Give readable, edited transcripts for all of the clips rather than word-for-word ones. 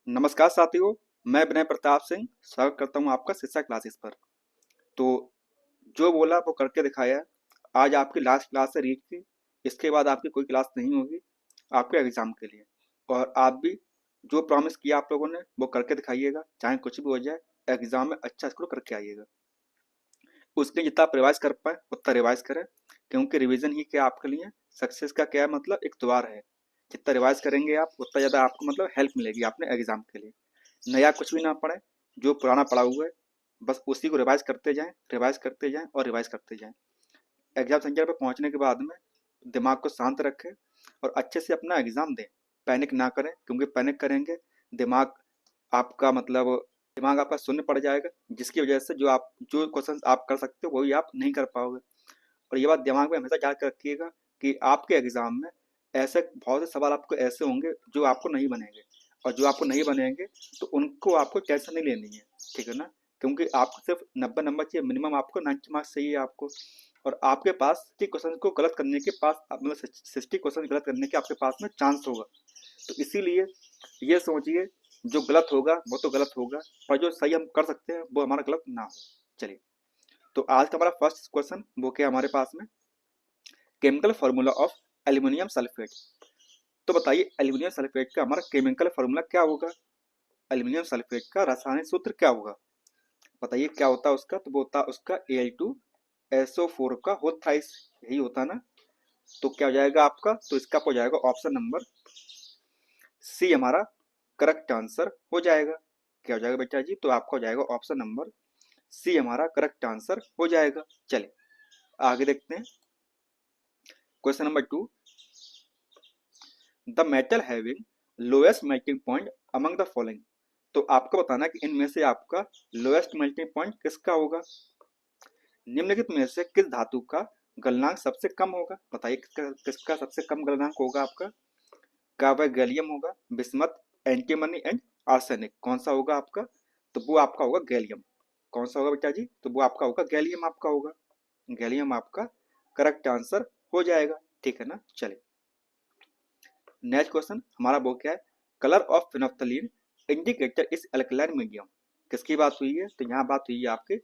नमस्कार साथियों। मैं विनय प्रताप सिंह स्वागत करता हूं आपका शिक्षा क्लासेस पर। तो जो बोला वो करके दिखाया। आज आपकी लास्ट क्लास है रीट की। इसके बाद आपकी कोई क्लास नहीं होगी आपके एग्जाम के लिए। और आप भी जो प्रॉमिस किया आप लोगों ने वो करके दिखाइएगा, चाहे कुछ भी हो जाए। एग्जाम में अच्छा स्कोर करके आइएगा। उसके लिए जितना आप रिवाइज कर पाए उतना रिवाइज करें, क्योंकि रिवीजन ही क्या आपके लिए सक्सेस का क्या मतलब एक द्वार है। जितना रिवाइज करेंगे आप उतना ज़्यादा आपको मतलब हेल्प मिलेगी अपने एग्जाम के लिए। नया कुछ भी ना पढ़े, जो पुराना पढ़ा हुआ है बस उसी को रिवाइज करते जाएं, रिवाइज करते जाएं और रिवाइज करते जाएं। एग्जाम सेंटर पर पहुंचने के बाद में दिमाग को शांत रखें और अच्छे से अपना एग्जाम दें। पैनिक ना करें, क्योंकि पैनिक करेंगे दिमाग आपका मतलब दिमाग आपका शून्य पड़ जाएगा, जिसकी वजह से जो क्वेश्चन आप कर सकते हो वही आप नहीं कर पाओगे। और ये बात दिमाग में हमेशा याद रखिएगा कि आपके एग्जाम में ऐसे बहुत से सवाल आपको ऐसे होंगे जो आपको नहीं बनेंगे, और जो आपको नहीं बनेंगे तो उनको आपको टेंशन नहीं लेनी है। ठीक है ना? क्योंकि आपको सिर्फ 90 नंबर चाहिए, मिनिमम आपको 90 मार्क्स चाहिए आपको। और आपके पास 60 क्वेश्चन को गलत करने के पास मतलब 60 क्वेश्चन गलत करने के आपके पास में चांस होगा। तो इसीलिए ये सोचिए, जो गलत होगा वो तो गलत होगा, पर जो सही हम कर सकते हैं वो हमारा गलत ना हो। चलिए, तो आज का हमारा फर्स्ट क्वेश्चन वो क्या हमारे पास में, chemical formula of aluminium sulphate. तो बताइए एल्यूमिनियम सल्फेट का हमारा केमिकल फार्मूला क्या होगा, एल्यूमिनियम सल्फेट का रासायनिक सूत्र क्या होगा। बताइए क्या होता है उसका। तो वो होता है उसका Al2SO4 का होल थ्राइस, यही होता है ना। तो क्या हो जाएगा आपका, तो इसका हो जाएगा ऑप्शन नंबर सी हमारा करेक्ट आंसर हो जाएगा। क्या हो जाएगा बेटा जी, तो आपका हो जाएगा ऑप्शन नंबर सी हमारा करेक्ट आंसर हो जाएगा। चलिए आगे देखते हैं। Question number 2, the metal having lowest melting point among the following. तो आपको बताना है कि इनमें से आपका लोएस्ट मेल्टिंग पॉइंट किसका होगा। निम्नलिखित में से किस धातु का गलनांक सबसे कम होगा। बताइए किसका किसका सबसे कम गलनांक होगा आपका। क्या वह गैलियम होगा, बिस्मथ, एंटीमनी एंड आर्सेनिक, कौन सा होगा आपका। तो वो आपका होगा गैलियम। कौन सा होगा बेटा जी, तो वो आपका होगा गैलियम आपका होगा। गैलियम आपका करेक्ट आंसर हो जाएगा। ठीक है ना। चलिए नेक्स्ट क्वेश्चन हमारा वो क्या है, कलर ऑफ फिनोप्थलीन इंडिकेटर इस अल्कलाइन मीडियम। किसकी बात हुई है, तो यहाँ बात हुई है आपके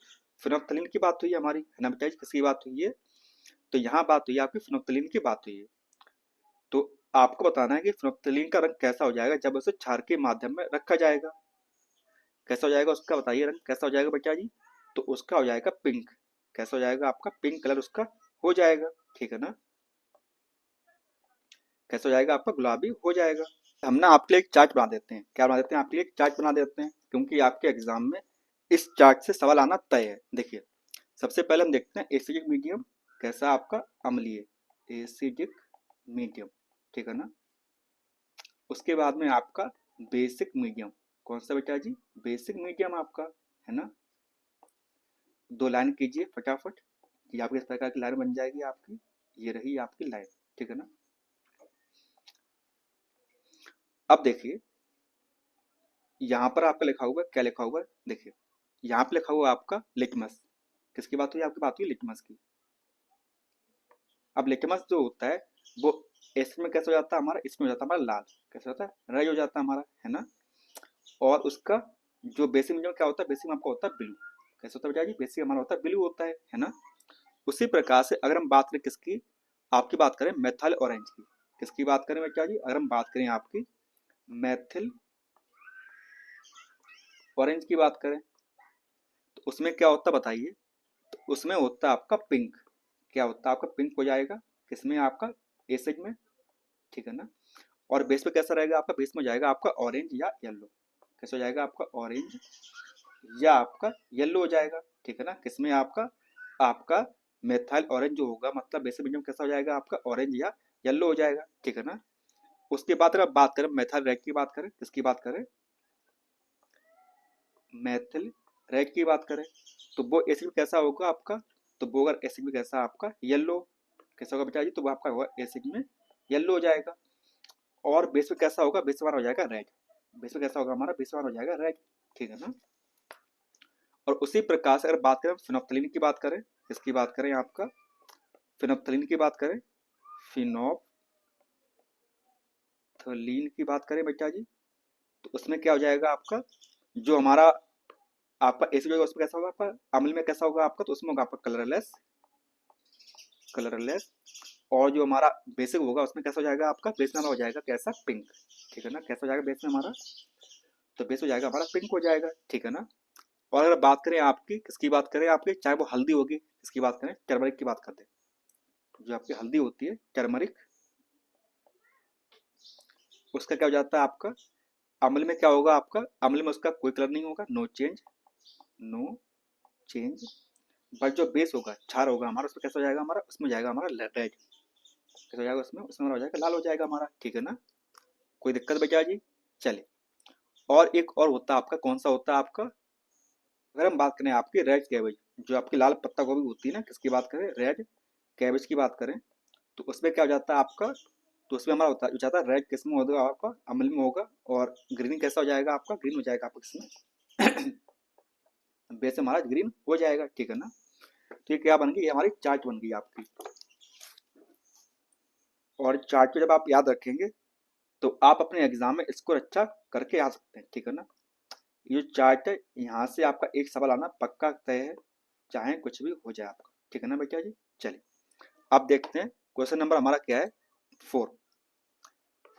फिनोप्थलीन की बात हुई है हमारी, है ना बेटा जी। किसकी बात हुई है, तो यहाँ बात हुई है आपकी फिनोप्थलीन की बात हुई है। तो आपको बताना है कि फिनोप्थलीन का रंग कैसा हो जाएगा जब उसे क्षार के माध्यम में रखा जाएगा। कैसा हो जाएगा उसका, बताइए रंग कैसा हो जाएगा बेटा जी। तो उसका हो जाएगा पिंक। कैसा हो जाएगा आपका, पिंक कलर उसका हो जाएगा। ठीक है ना। कैसा हो जाएगा आपका, गुलाबी हो जाएगा। हम ना आपके लिए एक चार्ट बना देते हैं। क्या बना देते हैं, आपके लिए एक चार्ट बना देते हैं, क्योंकि आपके एग्जाम में इस चार्ट से सवाल आना तय है। देखिए सबसे पहले हम देखते हैं एसिडिक मीडियम कैसा आपका, अम्लीय, एसिडिक मीडियम। ठीक है ना। उसके बाद में आपका बेसिक मीडियम, कौन सा बेटा जी, बेसिक मीडियम आपका, है ना। दो लाइन कीजिए फटाफट, ये आपकी इस प्रकार की लाइन बन जाएगी आपकी, ये रही आपकी लाइन। ठीक है ना। अब देखिए यहाँ पर आपका लिखा हुआ है, क्या लिखा हुआ है, देखिए यहाँ पे लिखा हुआ है आपका लिटमस। किसकी बात हुई, आपकी बात हुई लिटमस की। अब लिटमस जो होता है वो इसमें कैसे हो जाता है हमारा, इसमें हो जाता है हमारा लाल, कैसे होता है, रेड हो जाता है हमारा, है ना। और उसका जो बेसिक मीडियम क्या होता है, बेसिक में आपका होता है ब्लू। कैसे होता है बेटा जी, बेसिक हमारा होता है ब्लू होता है ना। उसी प्रकार से अगर हम बात करें किसकी, आपकी बात करें मेथाइल ऑरेंज की। किसकी बात करें बेटा जी, अगर हम बात करें आपकी मेथिल ऑरेंज की बात करें, तो उसमें क्या होता है बताइए। तो उसमें होता है आपका पिंक। क्या होता है आपका, पिंक हो जाएगा किसमें, आपका एसिड में। ठीक है ना। और बेस पे कैसा रहेगा आपका, बेस में जाएगा आपका ऑरेंज या येलो। कैसे हो जाएगा आपका, ऑरेंज या आपका येलो हो जाएगा। ठीक है ना। किसमें आपका आपका मेथाइल ऑरेंज जो होगा मतलब बेसिक मीडियम कैसा हो जाएगा आपका, ऑरेंज या येलो हो जाएगा। ठीक है ना। उसके बाद अगर बात करें मेथाइल रेड की बात करें, किसकी बात करें, मेथिल रेड की बात करें, तो वो एसिड कैसा होगा आपका, तो वो अगर एसिड में कैसा आपका येलो, कैसा होगा बेटा जी, तो वो आपका होगा एसिड में येलो हो जाएगा। और बेस में कैसा होगा, बेस में हो जाएगा रेड। बेस में कैसा होगा हमारा, बेस में हो जाएगा रेड। ठीक है ना। और उसी प्रकार से अगर बात करें फिनोप्थलीन की बात करें, इसकी बात करें आपका फिनोप्थलीन की बात करें, फिनोप्थलीन की बात करें बेटा जी, तो तो उसमें क्या हो जाएगा आपका, जो हमारा आपका एसिड होगा उसमें कैसा होगा आपका, अम्ल में कैसा होगा आपका, तो उसमें होगा आपका कलरलेस, कलरलेस। और जो हमारा बेसिक होगा उसमें कैसा हो जाएगा आपका, बेस में हमारा हो जाएगा कैसा, पिंक। ठीक है ना, कैसा हो जाएगा बेस में हमारा, तो बेस हो जाएगा हमारा पिंक हो जाएगा। ठीक है ना। और अगर बात करें आपकी, किसकी बात करें आपकी, चाहे वो हल्दी होगी, किसकी बात करें, टर्मरिक की बात करते हैं। जो आपकी हल्दी होती है टर्मरिक, उसका क्या हो जाता है आपका, अम्ल में क्या होगा आपका, अम्ल में उसका कोई कलर नहीं होगा, no change, no change. But जो बेस होगा, क्षार होगा हमारा, उसमें कैसा हो जाएगा हमारा, उसमें हो जाएगा हमारा रेड, कैसा हो जाएगा उसमें, उसमें हमारा हो जाएगा लाल हो जाएगा हमारा। ठीक है ना, कोई दिक्कत बचा जी। चलिए, और एक और होता है आपका, कौन सा होता है आपका, अगर हम बात करें आपकी रेड कैबेज, जो आपकी लाल पत्ता गोभी होती है ना, किसकी बात करें, रेड कैबेज की बात करें, तो उसमें क्या हो जाता है आपका, तो उसमें हमारा होता है जाता है रेड, किस में होगा आपका, अम्ल में होगा। और ग्रीन कैसा हो जाएगा आपका, ग्रीन हो जाएगा आपका किसमें बेस हमारा ग्रीन हो जाएगा। ठीक है ना। तो ये क्या बन गई, ये हमारी चार्ट बन गई आपकी। और चार्ट को जब आप याद रखेंगे तो आप अपने एग्जाम में इसको अच्छा करके आ सकते हैं। ठीक है ना। ये जो चार्ट है, यहाँ से आपका एक सवाल आना पक्का तय है, चाहे कुछ भी हो जाए आपका। ठीक है ना बेटा जी। चलिए अब देखते हैं क्वेश्चन नंबर हमारा क्या है, 4।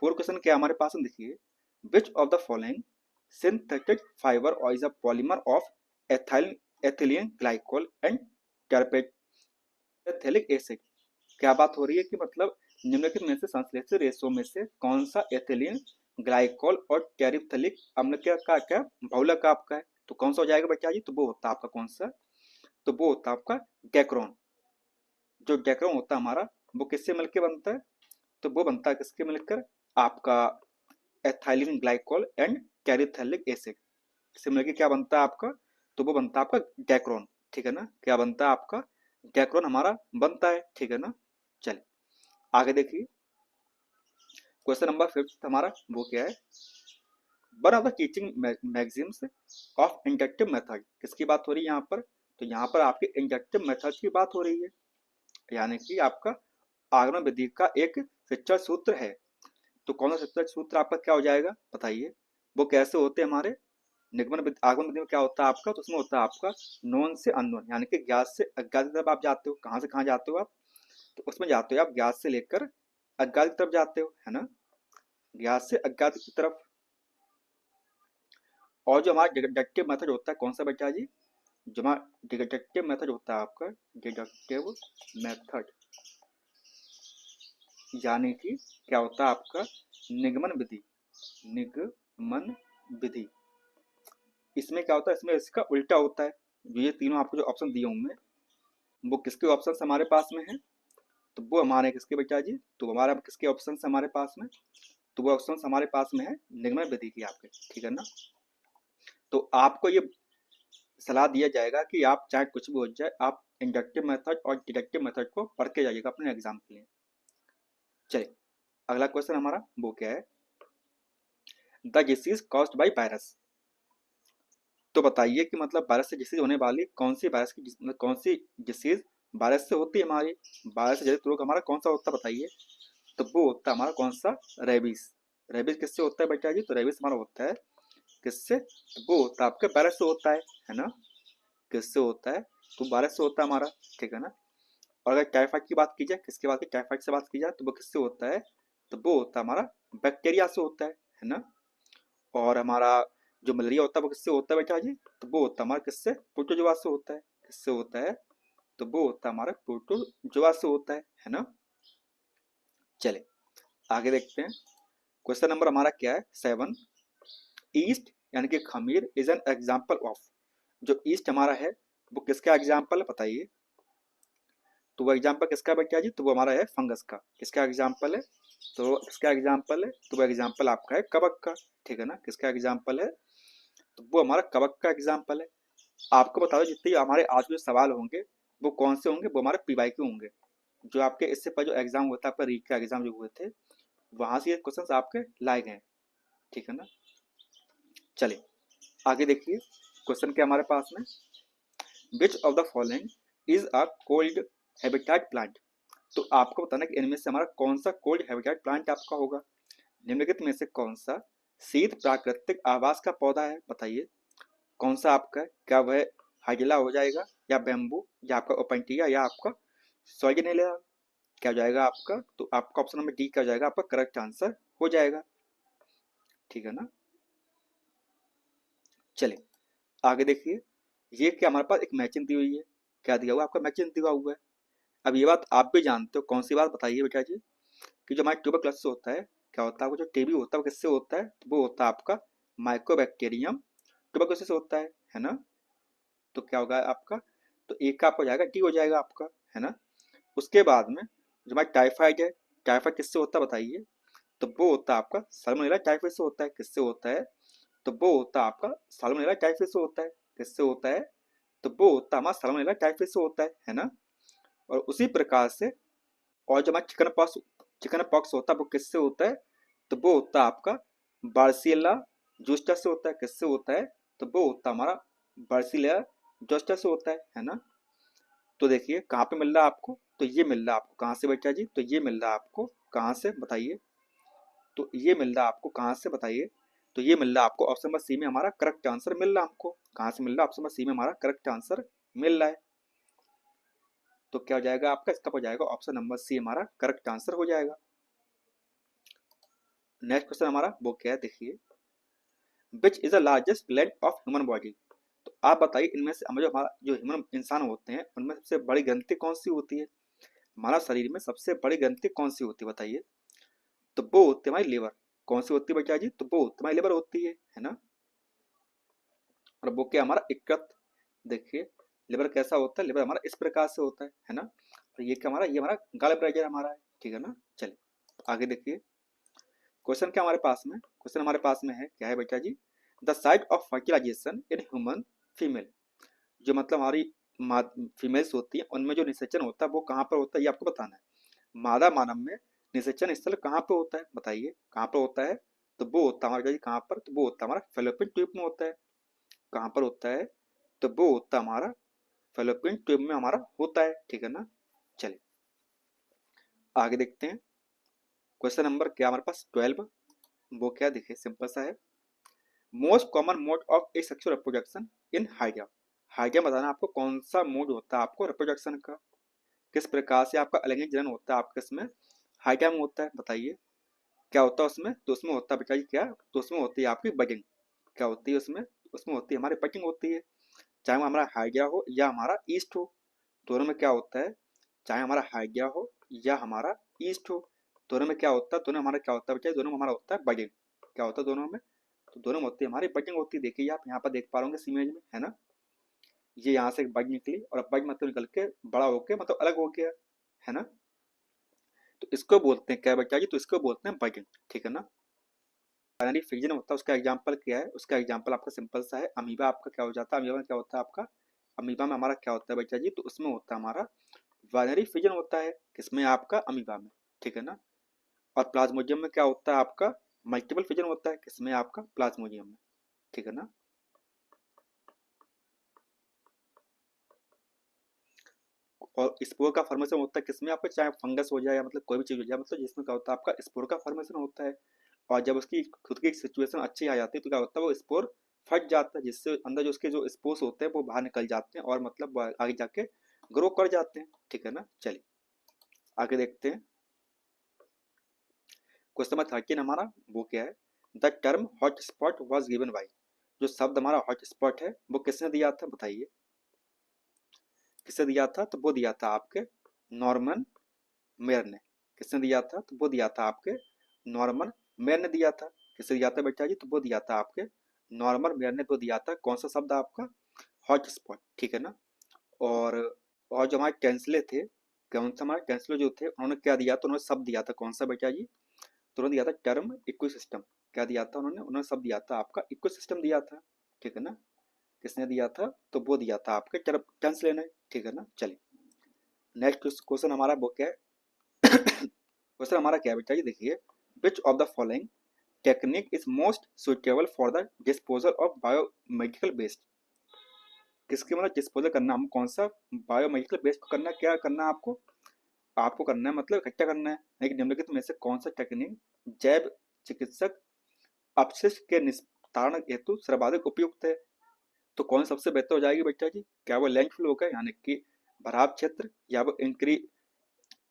फोर क्वेश्चन क्या हमारे पास में, देखिए, which of the following synthetic fibre और is a polymer of ethyl ethylene glycol and terephthalic acid. क्या बात हो रही है कि मतलब निम्नलिखित में से संश्लेषित रेशों में से कौन सा एथिलीन ग्लाइकोल और टेरिफ्थेलिक अम्ल क्या बहुलक आपका है, तो कौन सा हो जाएगा बच्चा जी, तो वो होता है आपका कौन सा, तो वो होता है आपका डेक्रोन। जो डेक्रोन होता है हमारा, वो किससे मिलकर बनता है, तो वो बनता है किसके मिलकर, आपका एथाइलिन ग्लाइकोल एंड टेरिफ्थेलिक एसिड से मिलकर क्या बनता है आपका, तो वो बनता है आपका डेक्रोन। ठीक है ना, क्या बनता है आपका, डेक्रोन हमारा बनता है। ठीक है ना। चलिए आगे देखिए, क्वेश्चन नंबर 5 हमारा वो क्या है, one of the teaching maxims of inductive method, किसकी बात हो रही है यहाँ पर, तो यहाँ पर आपके इंडक्टिव मेथड की बात हो रही है, यानी कि आपका आगमन विधि का एक शिक्षण सूत्र है। तो कौन सा शिक्षण सूत्र आपका क्या हो जाएगा बताइए, वो कैसे होते हैं हमारे, निगमन आगमन विधि में क्या होता है आपका, तो उसमें होता है आपका नोन से अननोन, यानी कि ज्ञात से अज्ञात की तरफ आप जाते हो, कहाँ से कहाँ जाते हो आप, तो उसमें जाते हो आप ज्ञात से लेकर अज्ञात की तरफ जाते हो, है ना, ज्ञात से अज्ञात की तरफ। और जो हमारा डिडक्टिव मेथड होता है कौन सा बच्चा जी, जो हमारा डिडक्टिव मेथड होता है आपका, डिडक्टिव मेथड यानी कि क्या होता है आपका, निगमन विधि, निगमन विधि। इसमें क्या होता है, इसमें इसका उल्टा होता है। ये तीनों आपको जो ऑप्शन दिए होंगे, वो किसके ऑप्शन हमारे पास में है, तो वो हमारे किसके बेटा जी, तो हमारा किसके ऑप्शन हमारे पास में, तो वो ऑप्शन हमारे पास में है निगमन विधि की आपके। ठीक है ना। तो आपको ये सलाह दिया जाएगा कि आप चाहे कुछ भी हो जाए, आप इंडक्टिव मेथड और डिडक्टिव मेथड को पढ़ के जाइएगा अपने एग्जाम के लिए। चलिए अगला क्वेश्चन हमारा वो क्या है, the disease caused by virus. तो बताइए कि मतलब वायरस से डिसीज होने वाली कौन सी वायरस की कौन सी डिसीज वायरस से होती है हमारी, वायरस से जनित रोग हमारा कौन सा होता है बताइए, तो वो होता है हमारा कौन सा, रेबीज। रेबीज किससे होता है बेटा जी, तो रेबीज हमारा होता है किससे, तो वो होता है आपके वायरस से होता है ना, किससे होता है, तो वायरस से होता है हमारा। ठीक है ना। और अगर टाइफाइड की बात की जाए, किसके बात की, टाइफाइड से बात की जाए, तो वो किससे होता है, तो वो होता है हमारा बैक्टीरिया से होता है ना। और हमारा जो मलेरिया होता है वो किससे होता है बेटा जी, तो वो होता है हमारा किससे, प्रोटोजोआ से होता है, किससे होता है, तो वो होता है हमारा प्रोटोजोआ से होता है ना। चले आगे देखते हैं, क्वेश्चन नंबर हमारा क्या है, 7। ईस्ट यानी कि खमीर इज एन एग्जाम्पल ऑफ, जो ईस्ट हमारा है वो किसका एग्जाम्पल है बताइए, तो वो एग्जाम्पल किसका बेटा जी, तो वो हमारा है फंगस का, किसका एग्जाम्पल है, तो किसका एग्जाम्पल है, तो वो एग्जाम्पल आपका है कवक का। ठीक है ना, किसका एग्जाम्पल है, तो वो हमारा कवक का एग्जाम्पल है। आपको बता दो जितने हमारे आज के सवाल होंगे वो कौन से होंगे, वो हमारे पीवाई के होंगे, जो आपके इससे पर जो एग्जाम होता है आपका रीट का एग्जाम जो हुए थे, वहां से ये क्वेश्चन आपके लाए गए। ठीक है ना। चलिए आगे देखिए, क्वेश्चन क्या हमारे पास में, विच of the following is a cold habitat plant. तो आपको बताना कि इनमें से हमारा कौन सा कोल्ड हैबिटेट प्लांट आपका होगा, निम्नलिखित में से कौन सा शीत प्राकृतिक आवास का पौधा है, बताइए कौन सा आपका है? क्या वह हाइड्रिला हो जाएगा, या बैम्बू, या आपका ओपनटिया, या आपका सॉइगनेलिया? क्या हो जाएगा आपका? तो आपका ऑप्शन नंबर डी क्या हो जाएगा? आपका करेक्ट आंसर हो जाएगा, ठीक है ना। चलिए आगे देखिए, ये क्या हमारे पास एक मैचिंग दी हुई है, क्या दिया हुआ है? आपका मैचिंग दिया हुआ है। अब ये बात आप भी जानते हो, कौन सी बात बताइए बेटा जी, कि जो हमारे ट्यूबरक्लोसिस होता है, क्या होता है? वो जो टीबी होता है वो किससे होता है? तो वो होता है आपका माइकोबैक्टीरियम ट्यूबरक्लोसिस होता है ना। तो क्या होगा आपका? तो एक का आपका हो जाएगा डी हो जाएगा आपका, है ना। उसके बाद में जो हमारा टाइफाइड है, टाइफाइड किससे होता है बताइए? तो वो होता है आपका साल्मोनेला टाइफाइड से होता है। किससे होता है? तो वो होता है आपका साल्मोनेला टाइफाइड से होता है। किससे होता है? तो वो होता है हमारा साल्मोनेला टाइफाइड से होता है ना। और उसी प्रकार से और जो हमारा चिकन पॉक्स होता है वो किससे होता है? तो वो होता है आपका बार्सिएला जोस्टर से होता है। किससे होता है? तो वो होता है हमारा बार्सिएला जोस्टर से होता है ना। तो देखिए कहाँ पे मिल रहा है आपको? तो ये मिल रहा है आपको कहाँ से बेटा जी? तो ये मिल रहा है आपको कहाँ से बताइए? तो ये मिल रहा है आपको कहाँ से बताइए? तो ये मिल रहा है आपको ऑप्शन नंबर सी में, हमारा करेक्ट आंसर मिल रहा है हमको। कहाँ से मिल रहा है? ऑप्शन नंबर सी में हमारा करेक्ट आंसर मिल रहा है। तो क्या हो जाएगा आपका? इसका हो जाएगा ऑप्शन नंबर सी हमारा करेक्ट आंसर हो जाएगा। नेक्स्ट क्वेश्चन हमारा वो क्या है देखिए, which is the largest gland of human body? तो आप बताइए इनमें से जो हमारा जो ह्यूमन इंसान होते हैं उनमें सबसे बड़ी ग्रंथि कौन सी होती है? हमारा शरीर में सबसे बड़ी ग्रंथि कौन सी होती है बताइए? तो वो होती है हमारी लिवर। कौन सी होती है बेटा जी? तो वो होती है हमारी लिवर होती है ना। और वो क्या हमारा यकृत। देखिए लिवर कैसा होता है? लिवर हमारा इस प्रकार से होता है ना। और ये क्या हमारा? ये हमारा गॉल ब्लैडर हमारा है, ठीक है ना। चलिए आगे देखिए, क्वेश्चन क्या हमारे पास में? क्वेश्चन हमारे पास में है क्या है बेटा जी? The site of fertilisation in human female, जो मतलब हमारी फीमेल्स होती है उनमें जो निषेचन होता है वो कहाँ पर होता है, ये आपको बताना है। मादा मानव में निषेचन स्थल कहाँ पे होता है बताइए? कहाँ पर होता है? तो वो होता है हमारा कहाँ पर? तो वो होता है हमारा फेलोपियन ट्यूब में होता है। कहाँ पर होता है? तो वो होता है हमारा फेलोपियन ट्यूब में हमारा होता है, ठीक है ना। चलिए आगे देखते हैं, क्वेश्चन नंबर क्या हमारे पास 12। वो क्या देखिए सिंपल सा है, most common mode of A sexual reproduction in hydra. Hydra बताना आपको कौन सा मोड होता है आपको रिप्रोडक्शन का, किस प्रकार से आपका अलैंगिक जनन होता है आपके इसमें हाइड्रा में होता है बताइए? क्या होता है उसमें? तो उसमें होता है बेटा जी क्या? तो उसमें होती है आपकी बडिंग। क्या होती है उसमें? उसमें होती है हमारी बडिंग होती है। चाहे वो हमारा हाइड्रा हो या हमारा ईस्ट हो, दोनों में क्या होता है? चाहे हमारा हाइड्रा हो या हमारा ईस्ट हो, दोनों में क्या होता है? दोनों हमारा क्या होता है बेटा? दोनों में हमारा होता है बडिंग। क्या होता है दोनों में? तो दोनों में होती है हमारी बडिंग होती है। देखिए आप यहाँ पर देख पा रहे होंगे इस इमेज में, है ना। ये यहाँ से एक बड निकली और अब बड मतलब निकल के बड़ा होके मतलब अलग हो गया, है ना। तो इसको बोलते हैं क्या बेटा जी? तो इसको बोलते हैं बडिंग, ठीक है ना। बाइनरी फिजन होता है उसका एग्जांपल क्या है? उसका एग्जांपल आपका सिंपल सा है, अमीबा आपका क्या हो जाता है? अमीबा में क्या होता है आपका? अमीबा में हमारा क्या होता है बेटा जी? तो उसमें होता है हमारा बाइनरी फिजन होता है। किसमें? आपका अमीबा में, ठीक है ना। और प्लाज्मोडियम में क्या होता है आपका? मल्टीपल फिजन होता है। किसमें? आपका प्लाज्मोडियम में, ठीक है ना। और स्पोर का फॉर्मेशन होता है किसमें आपका? चाहे फंगस हो जाए या मतलब कोई भी चीज हो जाए, मतलब जिसमें क्या होता है आपका स्पोर का फॉर्मेशन होता है। और जब उसकी खुद की सिचुएशन अच्छी आ जाती है तो क्या होता है? वो स्पोर फट जाता है, जिससे अंदर जो उसके जो स्पोर्स होते हैं वो बाहर निकल जाते हैं और मतलब वो आगे जाके ग्रो कर जाते हैं, ठीक है ना। चलिए आगे देखते हैं, क्वेश्चन नंबर 13 हमारा वो क्या है? The term hot spot was given by, जो शब्द हमारा हॉट स्पॉट है वो किसने दिया था बताइए? किसने दिया था? तो वो दिया था आपके नॉर्मन मेयर ने। किसने दिया था? तो वो दिया था आपके नॉर्मन मेयर ने दिया था। किसने दिया था बेटा जी? तो वो दिया था आपके नॉर्मन मेयर ने। वो दिया था कौन सा शब्द आपका? हॉट स्पॉट, ठीक है ना। और और जो हमारे टेंसले थे, कौन सा हमारे टेंसले जो थे उन्होंने क्या दिया? तो उन्होंने शब्द दिया था कौन सा बेटा जी? तो उन्होंने दिया था टर्म इकोसिस्टम। क्या दिया था उन्होंने? उन्होंने शब्द दिया था आपका इकोसिस्टम दिया था, ठीक है ना। किसने दिया था? तो वो दिया था आपके टर्म टेंसले ने, ठीक है ना। चलिए नेक्स्ट क्वेश्चन हमारा वो क्या है? क्वेश्चन हमारा क्या है बेटा जी? देखिए, which of the following technique is most suitable for the disposal of biomedical waste? किसके मतलब डिस्पोजल करना, हम कौन सा बायोमेडिकल वेस्ट को करना, क्या करना है आपको? आपको करना है मतलब इकट्ठा करना है। लेकिन निम्नलिखित में से कौन सा टेक्निक जैव चिकित्सक अपशिष्ट के निस्तारण हेतु सर्वाधिक उपयुक्त है। तो कौन सबसे बेहतर हो जाएगी बेटा जी? क्या वो लैंडफिल होगा यानी कि भराव क्षेत्र, या वो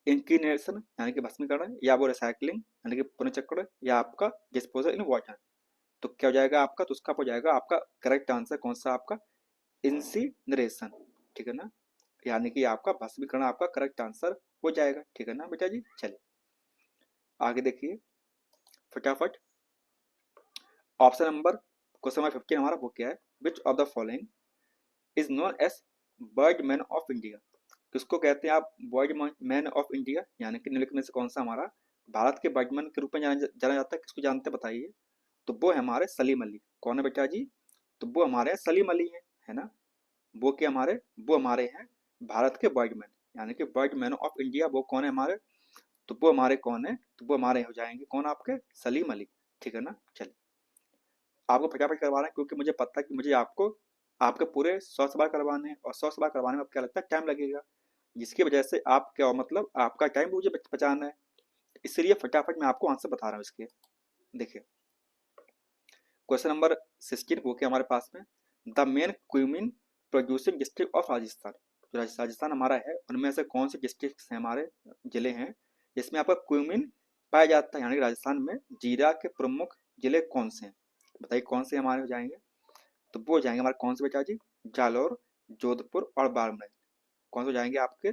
इंकिनेशन यानी कि भस्मीकरण, या वो रिसाइकलिंग यानी कि पुनर्चक्रण, या आपका डिस्पोजल इन वाटर? तो क्या हो जाएगा आपका? तो उसका हो जाएगा आपका करेक्ट आंसर कौन सा आपका? इंसिनरेशन, ठीक है ना, यानी कि आपका भस्मीकरण आपका करेक्ट आंसर हो जाएगा, ठीक है ना बेटा जी। चलिए आगे देखिए फटाफट। ऑप्शन नंबर क्वेश्चन नंबर 15 हमारा वो क्या है? Which of the following is known as bird man of India? किसको कहते हैं आप बर्ड मैन ऑफ इंडिया? यानी कि निम्नलिखित में से कौन सा हमारा भारत के बर्डमैन के रूप में जाना जाता है? किसको जानते हैं बताइए? तो वो है हमारे सलीम अली। कौन है बेटा जी? तो वो हमारे सलीम अली है ना। वो हमारे हैं भारत के बर्डमैन, यानी कि बर्डमैन ऑफ इंडिया वो कौन है हमारे? तो वो हमारे कौन है? तो वो हमारे हो जाएंगे कौन? आपके सलीम अली, ठीक है ना। चलिए आपको फटाफट करवा रहे हैं क्योंकि मुझे पता है कि मुझे आपको आपके पूरे 100 सवाल करवाने हैं, और 100 सवाल करवाने में अब क्या लगता है टाइम लगेगा, जिसकी वजह से आप क्या हो मतलब आपका टाइम मुझे बचाना है। इसलिए फटाफट मैं आपको आंसर बता रहा हूँ इसके। देखिए क्वेश्चन नंबर 16 वो क्या हमारे पास में? The main cumin producing district of Rajasthan. जो राजस्थान हमारा है उनमें से कौन से डिस्ट्रिक्ट हैं हमारे, जिले हैं जिसमें आपका क्यूमिन पाया जाता है? यानी कि राजस्थान में जीरा के प्रमुख जिले कौन से हैं? बताइए कौन से हमारे हो जाएंगे? तो वो हो जाएंगे हमारे कौन से बेटा जी? जालौर, जोधपुर और बाड़मेर। कौन से हो जाएंगे आपके?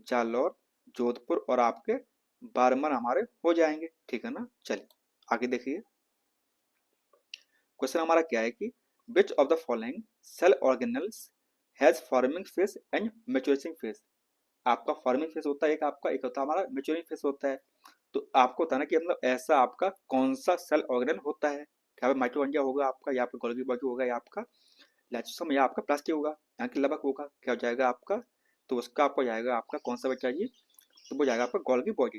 जालौर, जोधपुर और आपके बाड़मेर हमारे हो जाएंगे, ठीक है ना। चलिए आगे देखिए क्वेश्चन हमारा क्या है कि which of the following cell organelles has forming phase and maturing phase? आपका फॉर्मिंग फेज होता है एक, आपका एक होता है हमारा मैच्योरिंग फेज होता है। तो आपको बताना कि मतलब ऐसा आपका कौन सा सेल ऑर्गेनल होता है? क्या माइटोकॉन्ड्रिया होगा आपका, या आपका गोल्गी बॉडी होगा, या आपका लाइसोसोम, या आपका प्लास्टिक होगा, यहाँ की लबक होगा? क्या हो जाएगा आपका? तो उसका आपको जाएगा आपका कौन सा बच्चा जी? तो वो जाएगा आपका गोल्गी बॉडी।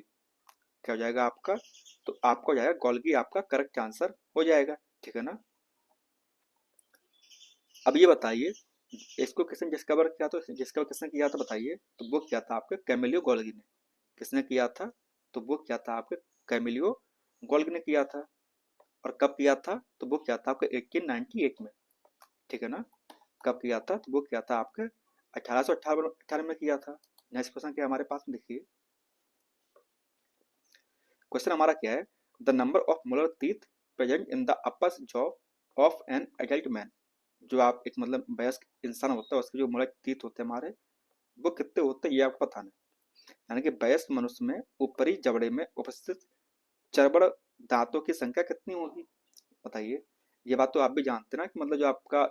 क्या हो जाएगा आपका? तो आपको हो जाएगा गोल्गी आपका करेक्ट आंसर हो जाएगा, ठीक है ना। अब ये बताइए इसको किसने डिस्कवर किया? तो डिस्कवर किसने किया था बताइए? तो वो क्या था आपके कैमिलियो गोल्गी ने। किसने किया था? तो वो क्या था आपके कैमिलियो गोल्गी ने किया था। और कब किया था? तो वो क्या था आपके 1898 में, ठीक है ना। कब किया था? तो वो क्या था आपके 1818 में किया था। नेक्स्ट क्वेश्चन क्या हमारे पास में देखिए। क्वेश्चन हमारा क्या है? The number of molar teeth present in the upper jaw of an adult man. जो आप एक मतलब वयस्क इंसान होता है उसके जो मोलर टीथ होते हैं हमारे, वो कितने होते हैं ये आपको बताना है। यानी कि वयस्क मनुष्य में ऊपरी जबड़े में उपस्थित चरबड़ दांतों की संख्या कितनी होगी? बताइए। ये बात तो आप भी जानते हैं ना कि मतलब जो आपका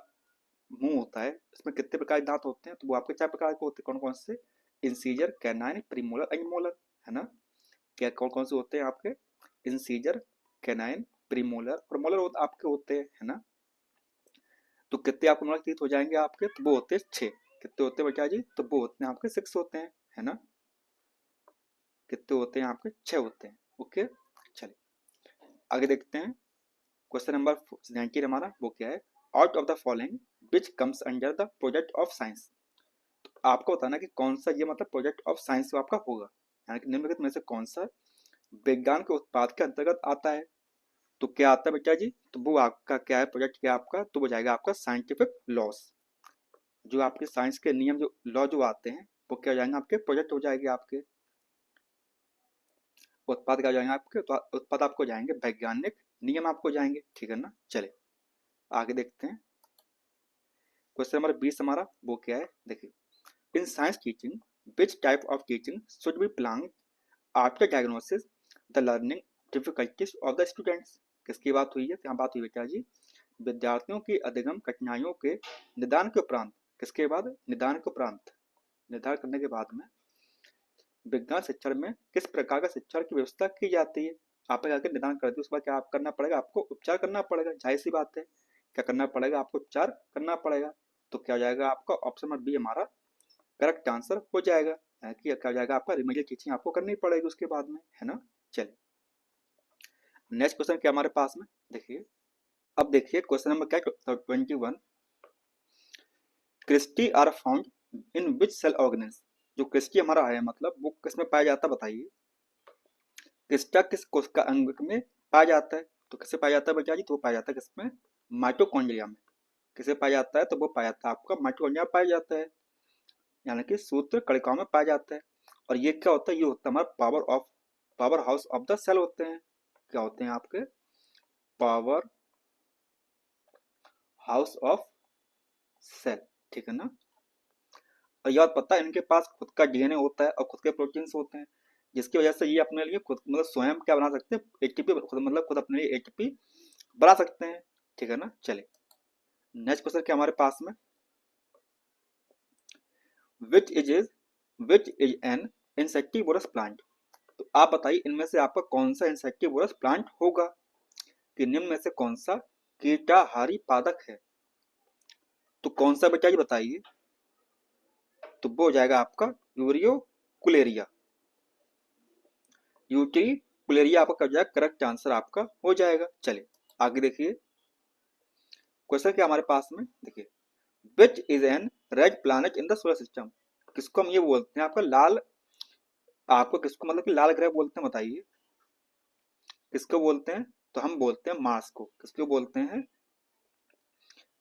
मुंह होता है इसमें कितने प्रकार के दांत होते हैं? तो वो आपके 4 प्रकार के होते हैं। कौन कौन से? इंसीजर, कैनाइन, प्रीमोलर, एंड है ना। क्या कौन कौन से होते हैं आपके? इंसीजर, कैनाइन, प्रीमोलर और मोलर आपके होते हैं, है ना। तो कितने आपके मोलर टीथ हो जाएंगे आपके? तो वो होते हैं 6। कितने होते हैं बेटा जी? तो वो होते हैं आपके 6 होते हैं, है ना। कितने होते हैं आपके? 6 होते हैं, ओके। चलिए आगे देखते हैं। क्वेश्चन नंबर 19 हमारा वो क्या है? Out of the following which comes under the project of science? आपको बताना कि कौन सा ये मतलब प्रोजेक्ट ऑफ साइंस आपका होगा, यानी कि निम्नलिखित में से कौन सा विज्ञान के उत्पाद के अंतर्गत आता है? तो क्या आता है बेटा जी? तो वो आपका क्या है प्रोजेक्ट? क्या आपका? तो वो जाएगा आपका साइंटिफिक लॉस। जो आपके साइंस के नियम जो लॉ जो आते हैं वो क्या हो जाएंगे आपके? प्रोजेक्ट हो जाएंगे आपके। उत्पाद क्या हो जाएंगे आपके? तो उत्पाद आपको जाएंगे वैज्ञानिक नियम आपको जाएंगे, ठीक है ना। चले आगे देखते हैं। क्वेश्चन नंबर 20 हमारा वो क्या है देखिए। इन science teaching which type of teaching should be plan after diagnosis the learning difficulties of the students? किसकी बात हुई है? यहाँ बात हुई बेटा जी विद्यार्थियों की अधिगम कठिनाइयों के निदान के उपरांत। किसके बाद? निदान के उपरांत। निर्धारण करने के बाद में विज्ञान शिक्षण में किस प्रकार का शिक्षण की व्यवस्था की जाती है? आप आगे निदान कर दिए उसके बाद क्या आप करना पड़ेगा? आपको उपचार करना पड़ेगा, जाहिर सी बात है। क्या करना पड़ेगा? आपको उपचार करना पड़ेगा। तो क्या हो जाएगा आपका? ऑप्शन नंबर बी हमारा करेक्ट आंसर हो जाएगा। कि क्या हो जाएगा आपका? रिमेडियल टीचिंग आपको करनी पड़ेगी उसके बाद में, है ना। चलिए नेक्स्ट क्वेश्चन क्या हमारे पास में देखिए। अब देखिए क्वेश्चन नंबर क्या है? 21 cristae are found in which cell organelles? जो क्रिस्टी हमारा है मतलब वो किस में पाया जाता है बताइए? क्रिस्टा किस कोशिका अंग में पाया जाता है? तो किसे पाया जाता है बेटा जी? तो वो पाया जाता है किसमें? माइटोकॉन्ड्रिया में। किसे पाया जाता है? तो वो पाया जाता है आपका माइटोकॉन्ड्रिया में पाया जाता है, यानी कि सूत्र कणिकाओं में पाया जाता है। और ये क्या होता है? ये होता है हमारा power house of the cell होते हैं। क्या होते हैं आपके? पावर हाउस ऑफ सेल, ठीक है ना। और ये बात पता है, इनके पास खुद का डीएनए होता है और खुद के प्रोटीन्स होते हैं, जिसकी वजह से ये अपने लिए खुद मतलब स्वयं क्या बना सकते हैं? एटीपी खुद, मतलब खुद अपने लिए एटीपी बना सकते हैं, ठीक है ना। चलिए नेक्स्ट क्वेश्चन क्या हमारे पास में, which is an insectivorous plant. तो आप बताइए इनमें से आपका कौन सा इंसेक्टिवोरस प्लांट होगा, कि निम्न में से कौन सा कीटाहारी पादप है। तो कौन सा बेटा जी बताइए? तो वो हो जाएगा आपका यूरियोकुलेरिया। यूटिकुलेरिया आपका कब जाएगा? करेक्ट आंसर आपका हो जाएगा। चलिए आगे देखिए क्वेश्चन क्या हमारे पास में, देखिए which is an red planet in the solar system. किसको हम ये बोलते हैं आपका लाल, आपको किसको मतलब कि लाल ग्रह बोलते हैं बताइए? किसको बोलते हैं? तो हम बोलते हैं मार्स को। किसको बोलते हैं?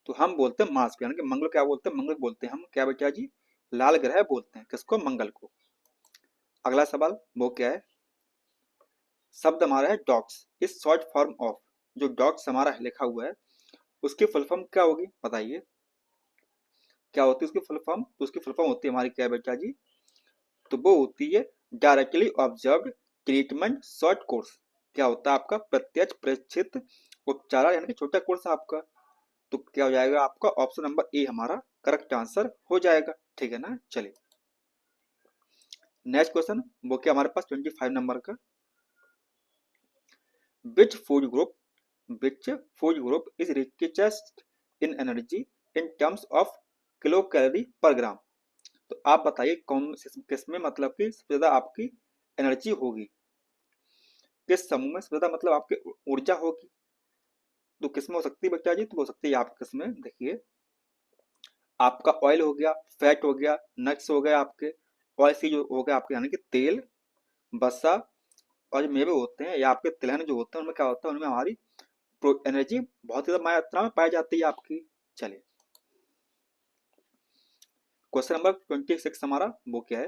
तो हम बोलते हैं मार्स को, यानी कि मंगल क्या बोलते हैं? मंगल बोलते हैं हम। क्या बेटा जी? लाल ग्रह बोलते हैं किसको? मंगल को। अगला सवाल वो क्या है, शब्द हमारा है डॉग्स इस शॉर्ट फॉर्म ऑफ। जो डॉग्स हमारा लिखा हुआ है उसकी फुल फॉर्म क्या होगी बताइए? क्या होती है उसकी फुल फॉर्म? तो उसकी फुल फॉर्म होती है हमारी क्या बेटा जी? तो वो होती है directly observed treatment short course. क्या होता है आपका? प्रत्यक्ष प्रेक्षित उपचार, यानी कि छोटा कोर्स आपका। तो क्या हो जाएगा आपका? ऑप्शन नंबर ए हमारा करेक्ट आंसर हो जाएगा, ठीक है ना। चलिए नेक्स्ट क्वेश्चन वो क्या हमारे पास 25 नंबर का, which food group which food group is richest in energy in terms of kilocalorie पर ग्राम। तो आप बताइए कौन किसमें मतलब कि सबसे ज्यादा आपकी एनर्जी होगी, किस समूह में सबसे ज्यादा मतलब आपकी ऊर्जा होगी। तो किसमें हो सकती है बच्चा जी? तो हो सकती है आप किसमें, देखिए आपका ऑयल हो गया, फैट हो गया, नट्स हो गए आपके, ऑयल सीड हो गया आपके, यानी कि तेल, वसा, और जो मेवे होते हैं या आपके तिलहन जो होते हैं उनमें क्या होता है? उनमें हमारी एनर्जी बहुत ज्यादा मात्रा में पाई जाती है आपकी। चलिए क्वेश्चन नंबर 26 हमारा वो क्या है,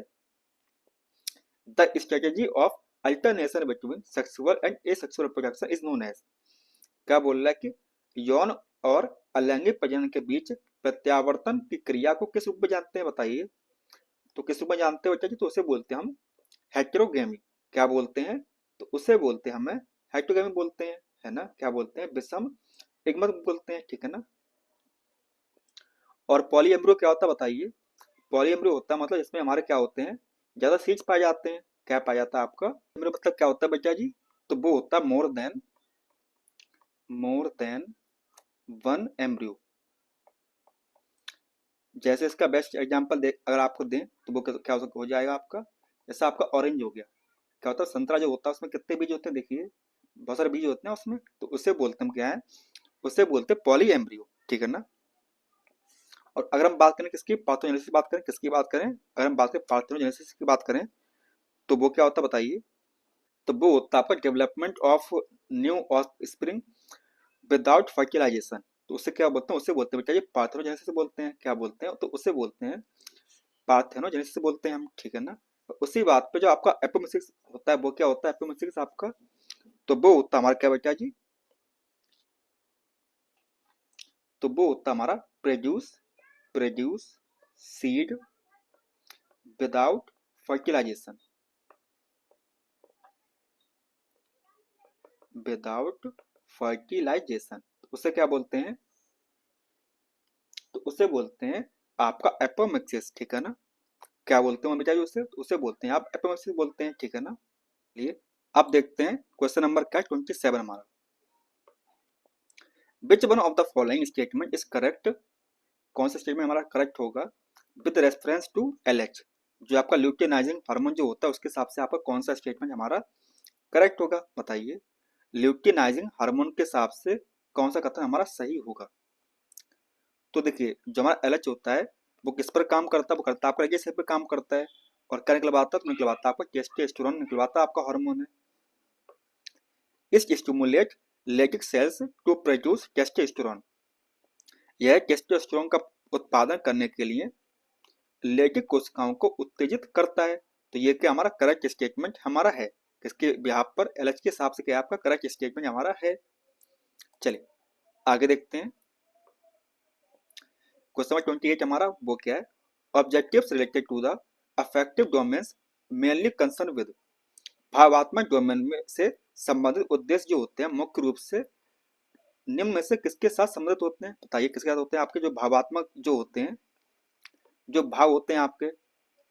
the strategy of alternation between sexual and asexual reproduction is known as. क्या बोल रहा है कि यौन और अलैंगिक प्रजनन के बीच प्रत्यावर्तन की क्रिया को किस रूप में जानते हैं बताइए? तो किस रूप में जानते हो बच्चा जी? तो उसे बोलते हैं हम हेटेरोगेमी। क्या बोलते हैं? तो उसे बोलते हैं हमें हेटेरोगेमी बोलते हैं, है ना। क्या बोलते हैं? विषम युग्मक बोलते हैं, ठीक है ना। और पॉलीएम्ब्रियो क्या होता है बताइए? पॉलीएम्ब्रियो होता है मतलब इसमें हमारे क्या होते हैं? ज्यादा सीड्स पाए जाते हैं। क्या पाया जाता है आपका? एम्ब्रियो मतलब क्या होता है बेटा जी? तो वो होता है मोर देन वन एम्ब्रियो। जैसे इसका बेस्ट एग्जांपल दे अगर आपको दें तो वो क्या हो जाएगा आपका? जैसा आपका ऑरेंज हो गया। क्या होता है? संतरा जो होता है उसमें कितने बीज होते हैं? देखिए बहुत सारे बीज होते हैं उसमें, तो उसे बोलते हैं हम क्या है? उसे बोलते हैं पॉली एम्ब्रियो, ठीक है ना। और अगर हम बात करें किसकी, पार्थेनोजेनेसिस की बात करें, किसकी बात करें? अगर हम बात करें पार्थेनोजेनेसिस की बात करें तो वो क्या होता है बताइए? तो वो होता है आपका development of new offspring without fertilization. तो उसे क्या बोलते हैं? उसे बोलते हैं बेटा ये पार्थेनोजेनेसिस बोलते हैं। क्या बोलते हैं? तो उसे बोलते हैं पार्थेनोजेनेसिस बोलते हैं हम, ठीक है ना। तो उसी बात पे जो आपका एपोमिसिस होता है वो क्या होता है एपोमिसिस आपका? तो वो होता है हमारा क्या बेटा जी? तो वो होता है हमारा produce seed without fertilization, without fertilization. उसे क्या बोलते हैं? तो उसे बोलते हैं आपका एपोमिक्सिस, ठीक है ना। क्या बोलते हैं बेटा जी उसे? तो उसे बोलते हैं आप एपोमिक्सिस बोलते हैं, ठीक है ना। लिए अब देखते हैं क्वेश्चन नंबर क्या 27 हमारा, विच one of the following statement is correct. कौन सा स्टेटमेंट हमारा करेक्ट होगा? विद रेफरेंस टू एलएच, जो आपका ल्यूटिनाइजिंग हार्मोन जो होता है उसके हिसाब से आपका कौन सा स्टेटमेंट हमारा करेक्ट होगा बताइए? ल्यूटिनाइजिंग हार्मोन के हिसाब से कौन सा कथन हमारा सही होगा? तो देखिए जो हमारा एलएच होता है वो किस पर काम करता है? वो करता है आपका एगे पे काम करता है। और क्या निकलवाता है? तो निकलवाता है आपका टेस्टोस्टेरोन, निकलवाता है आपका हार्मोन है। इस stimulate Leydig cells to produce testosterone. यह टेस्टोस्टेरोन का उत्पादन करने के लिए लेटिक कोशिकाओं को उत्तेजित करता है। तो ये क्या हमारा करेक्ट स्टेटमेंट हमारा है, किसके बिहाफ पर, एलएच के हिसाब से क्या आपका करेक्ट स्टेटमेंट हमारा है। चलिए आगे देखते हैं। क्वेश्चन नंबर 28 हमारा वो क्या है, objectives related to the affective domains mainly concern with. भावात्मक डोमेन में से संबंधित उद्देश्य जो होते हैं मुख्य रूप से निम्न में से किसके साथ संबंधित होते हैं, बताइए किसके साथ होते हैं। आपके जो भावात्मक जो होते हैं, जो भाव होते हैं आपके,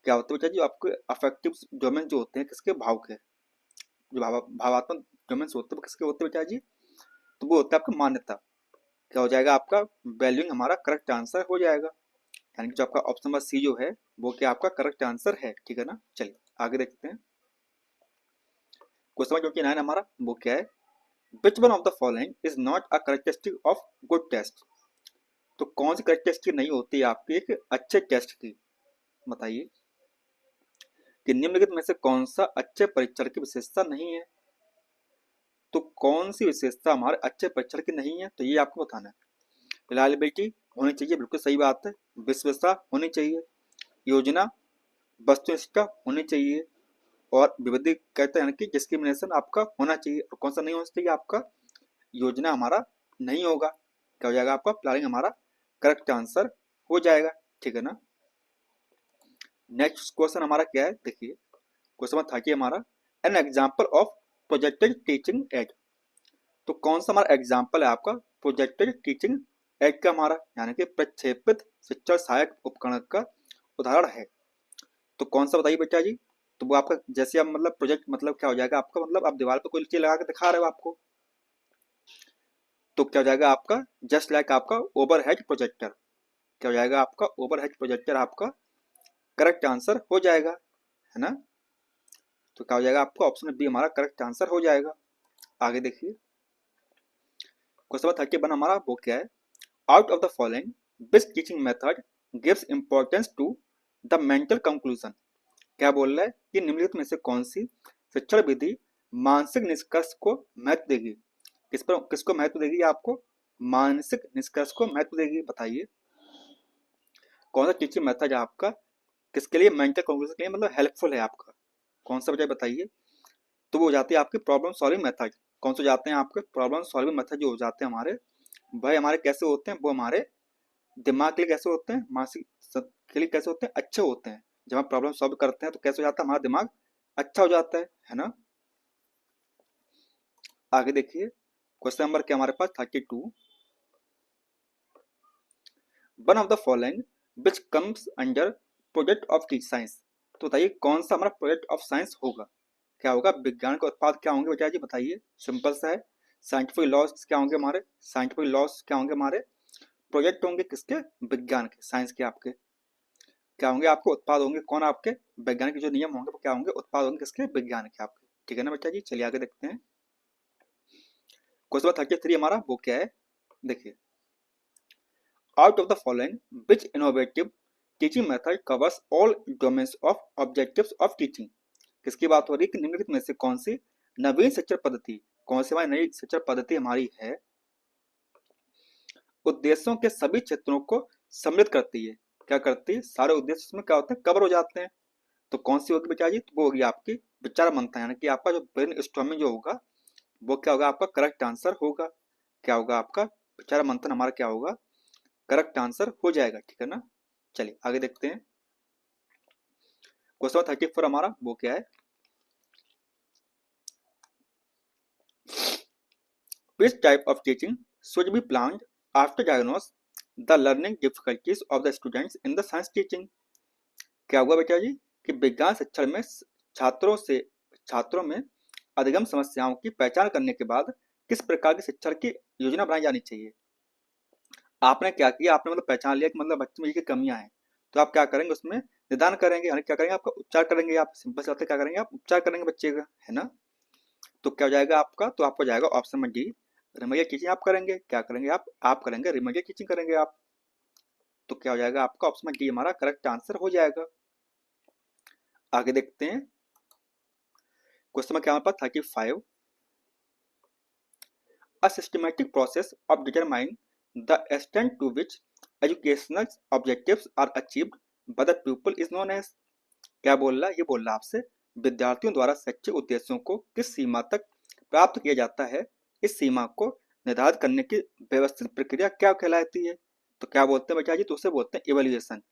क्या होते हैं बेटा जी, आपके अफेक्टिव डोमेन जो होते हैं किसके भाव के, जो भावात्मक डोमेन होते हैं किसके होते हैं बेटा जी, तो वो होता है आपका मान्यता। क्या हो जाएगा आपका वैल्यूइंग हमारा करेक्ट आंसर हो जाएगा, यानी कि जो आपका ऑप्शन नंबर सी जो है वो क्या आपका करेक्ट आंसर है, ठीक है ना। चलिए आगे देखते हैं। क्वेश्चन नंबर 29 हमारा वो क्या है, which one of the following is not a characteristic of good test. तो कौन सी कैरेक्टरिस्टिक नहीं होती है आपकी एक अच्छे टेस्ट की, बताइए कि निम्नलिखित में से कौन सा अच्छे परीक्षण की विशेषता नहीं है। तो कौन सी विशेषता हमारे अच्छे परीक्षण की नहीं है, तो ये आपको बताना है। रिलायबिलिटी होनी चाहिए, बिल्कुल सही बात है। विश्वसनीयता होनी चाहिए, योजना वस्तुनिष्ठ होनी चाहिए, और विविधि कहते हैं कि डिस्क्रिमिनेशन आपका होना चाहिए। और कौन सा नहीं होना चाहिए आपका, योजना हमारा नहीं होगा। क्या हो जाएगा आपका प्लानिंग हमारा करेक्ट आंसर हो जाएगा, ठीक है ना। नेक्स्ट क्वेश्चन हमारा क्या है, देखिए क्वेश्चन नंबर 30 हमारा, an example of projected teaching add. तो कौन सा हमारा एग्जाम्पल है आपका प्रोजेक्टेड टीचिंग एड का हमारा, यानी कि प्रक्षेपित शिक्षण सहायक उपकरण का उदाहरण है। तो कौन सा बताइए बेटा जी, तो वो आपका जैसे आप मतलब प्रोजेक्ट मतलब क्या हो जाएगा आपका, मतलब आप दीवार पर कोई चीज लगा के दिखा रहे हो आपको, तो क्या हो जाएगा आपका जस्ट लाइक आपका ओवरहेड प्रोजेक्टर। क्या हो जाएगा आपका ओवरहेड प्रोजेक्टर आपका करेक्ट आंसर हो जाएगा, है ना। तो क्या हो जाएगा आपका ऑप्शन बी हमारा करेक्ट आंसर हो जाएगा। आगे देखिए क्वेश्चन नंबर 31 हमारा वो क्या है, out of the following which teaching method gives importance to the mental conclusion. क्या बोल रहा है कि निम्नलिखित में से कौन सी शिक्षण विधि मानसिक निष्कर्ष को महत्व देगी। किसको महत्व देगी, आपको मानसिक निष्कर्ष को महत्व देगी, बताइए कौन सा टीचिंग मेथड है आपका किसके लिए, मेंटल कंक्लूजन के लिए मतलब हेल्पफुल है आपका, कौन सा बजाय बताइए। तो वो हो जाती है आपकी प्रॉब्लम सॉल्विंग मेथड। कौन से जाते हैं आपके प्रॉब्लम सॉल्विंग मेथड जो हो जाते हैं हमारे, भाई हमारे कैसे होते हैं, वो हमारे दिमाग के लिए कैसे होते हैं, मानसिक के लिए कैसे होते हैं, अच्छे होते हैं। जब हम प्रॉब्लम सॉल्व करते हैं तो कैसे हो जाता है हमारा दिमाग अच्छा हो जाता है ना। आगे देखिए क्वेश्चन नंबर क्या हमारे पास 32, one of the following which comes under project of science. तो बताइए कौन सा हमारा प्रोजेक्ट ऑफ साइंस होगा, क्या होगा, विज्ञान का उत्पाद क्या होंगे बेटा जी, बताइए सिंपल सा है। साइंटिफिक लॉस क्या होंगे हमारे, साइंटिफिक लॉस क्या होंगे हमारे, प्रोजेक्ट होंगे किसके, विज्ञान के, साइंस के आपके क्या होंगे, आपके उत्पाद होंगे, कौन आपके वैज्ञानिक जो नियम होंगे वो क्या होंगे, उत्पाद होंगे किसके, विज्ञान के आपके, ठीक है ना बेटा जी। चलिए आगे देखते हैं। क्वेश्चन नंबर 33 हमारा वो क्या है, देखिए out of the following which innovative teaching method covers all domains of objectives of teaching. किसकी बात हो रही है कि निम्नलिखित में से कौन सी नवीन शिक्षण पद्धति, कौन सी हमारी नई शिक्षण पद्धति हमारी है, उद्देश्यों के सभी क्षेत्रों को सम्मिलित करती है। क्या करती है, सारे उद्देश्य इसमें क्या होते हैं, कवर हो जाते हैं। तो कौन सी होगी बेटा जी, तो वो होगी आपकी विचार मंथन, यानी कि आपका जो ब्रेन स्टॉर्मिंग जो होगा वो क्या होगा आपका करेक्ट आंसर होगा। क्या होगा आपका विचार मंथन हमारा क्या होगा, करेक्ट आंसर हो जाएगा, ठीक है ना। चलिए आगे देखते हैं। क्वेश्चन 34 हमारा वो क्या है, which type of teaching should be planned after diagnose the learning difficulties of the students in the science teaching। क्या हुआ बेटा जी कि विज्ञान शिक्षण में छात्रों में अधिगम समस्याओं की पहचान करने के बाद किस प्रकार की शिक्षण की योजना बनाई जानी चाहिए। आपने क्या किया, आपने मतलब पहचान लिया कि मतलब बच्चे में ये कमियां हैं, तो आप क्या करेंगे उसमें निदान करेंगे, यानी क्या करेंगे आपका उपचार करेंगे, आप सिंपल से क्या करेंगे, आप उपचार करेंगे बच्चे का, है ना। तो क्या हो जाएगा आपका, तो आपको जाएगा ऑप्शन में डी, रिमेडियल टीचिंग आप करेंगे, क्या करेंगे आप करेंगे रिमेडियल टीचिंग करेंगे आप। तो क्या हो जाएगा आपका ऑप्शन में डी हमारा करेक्ट आंसर हो जाएगा। आगे देखते हैं क्वेश्चन में क्या हमारे पास 35, a systematic process of determining the extent to which educational objectives are achieved by the people is known as. क्या बोल रहा है, ये बोल रहा है आपसे विद्यार्थियों द्वारा शैक्षिक उद्देश्यों को किस सीमा तक प्राप्त किया जाता है, इस सीमा को निर्धारित करने की व्यवस्थित प्रक्रिया क्या कहलाती है। तो क्या बोलते हैं बेटा जी, तो उसे बोलते हैं इवेल्युएशन।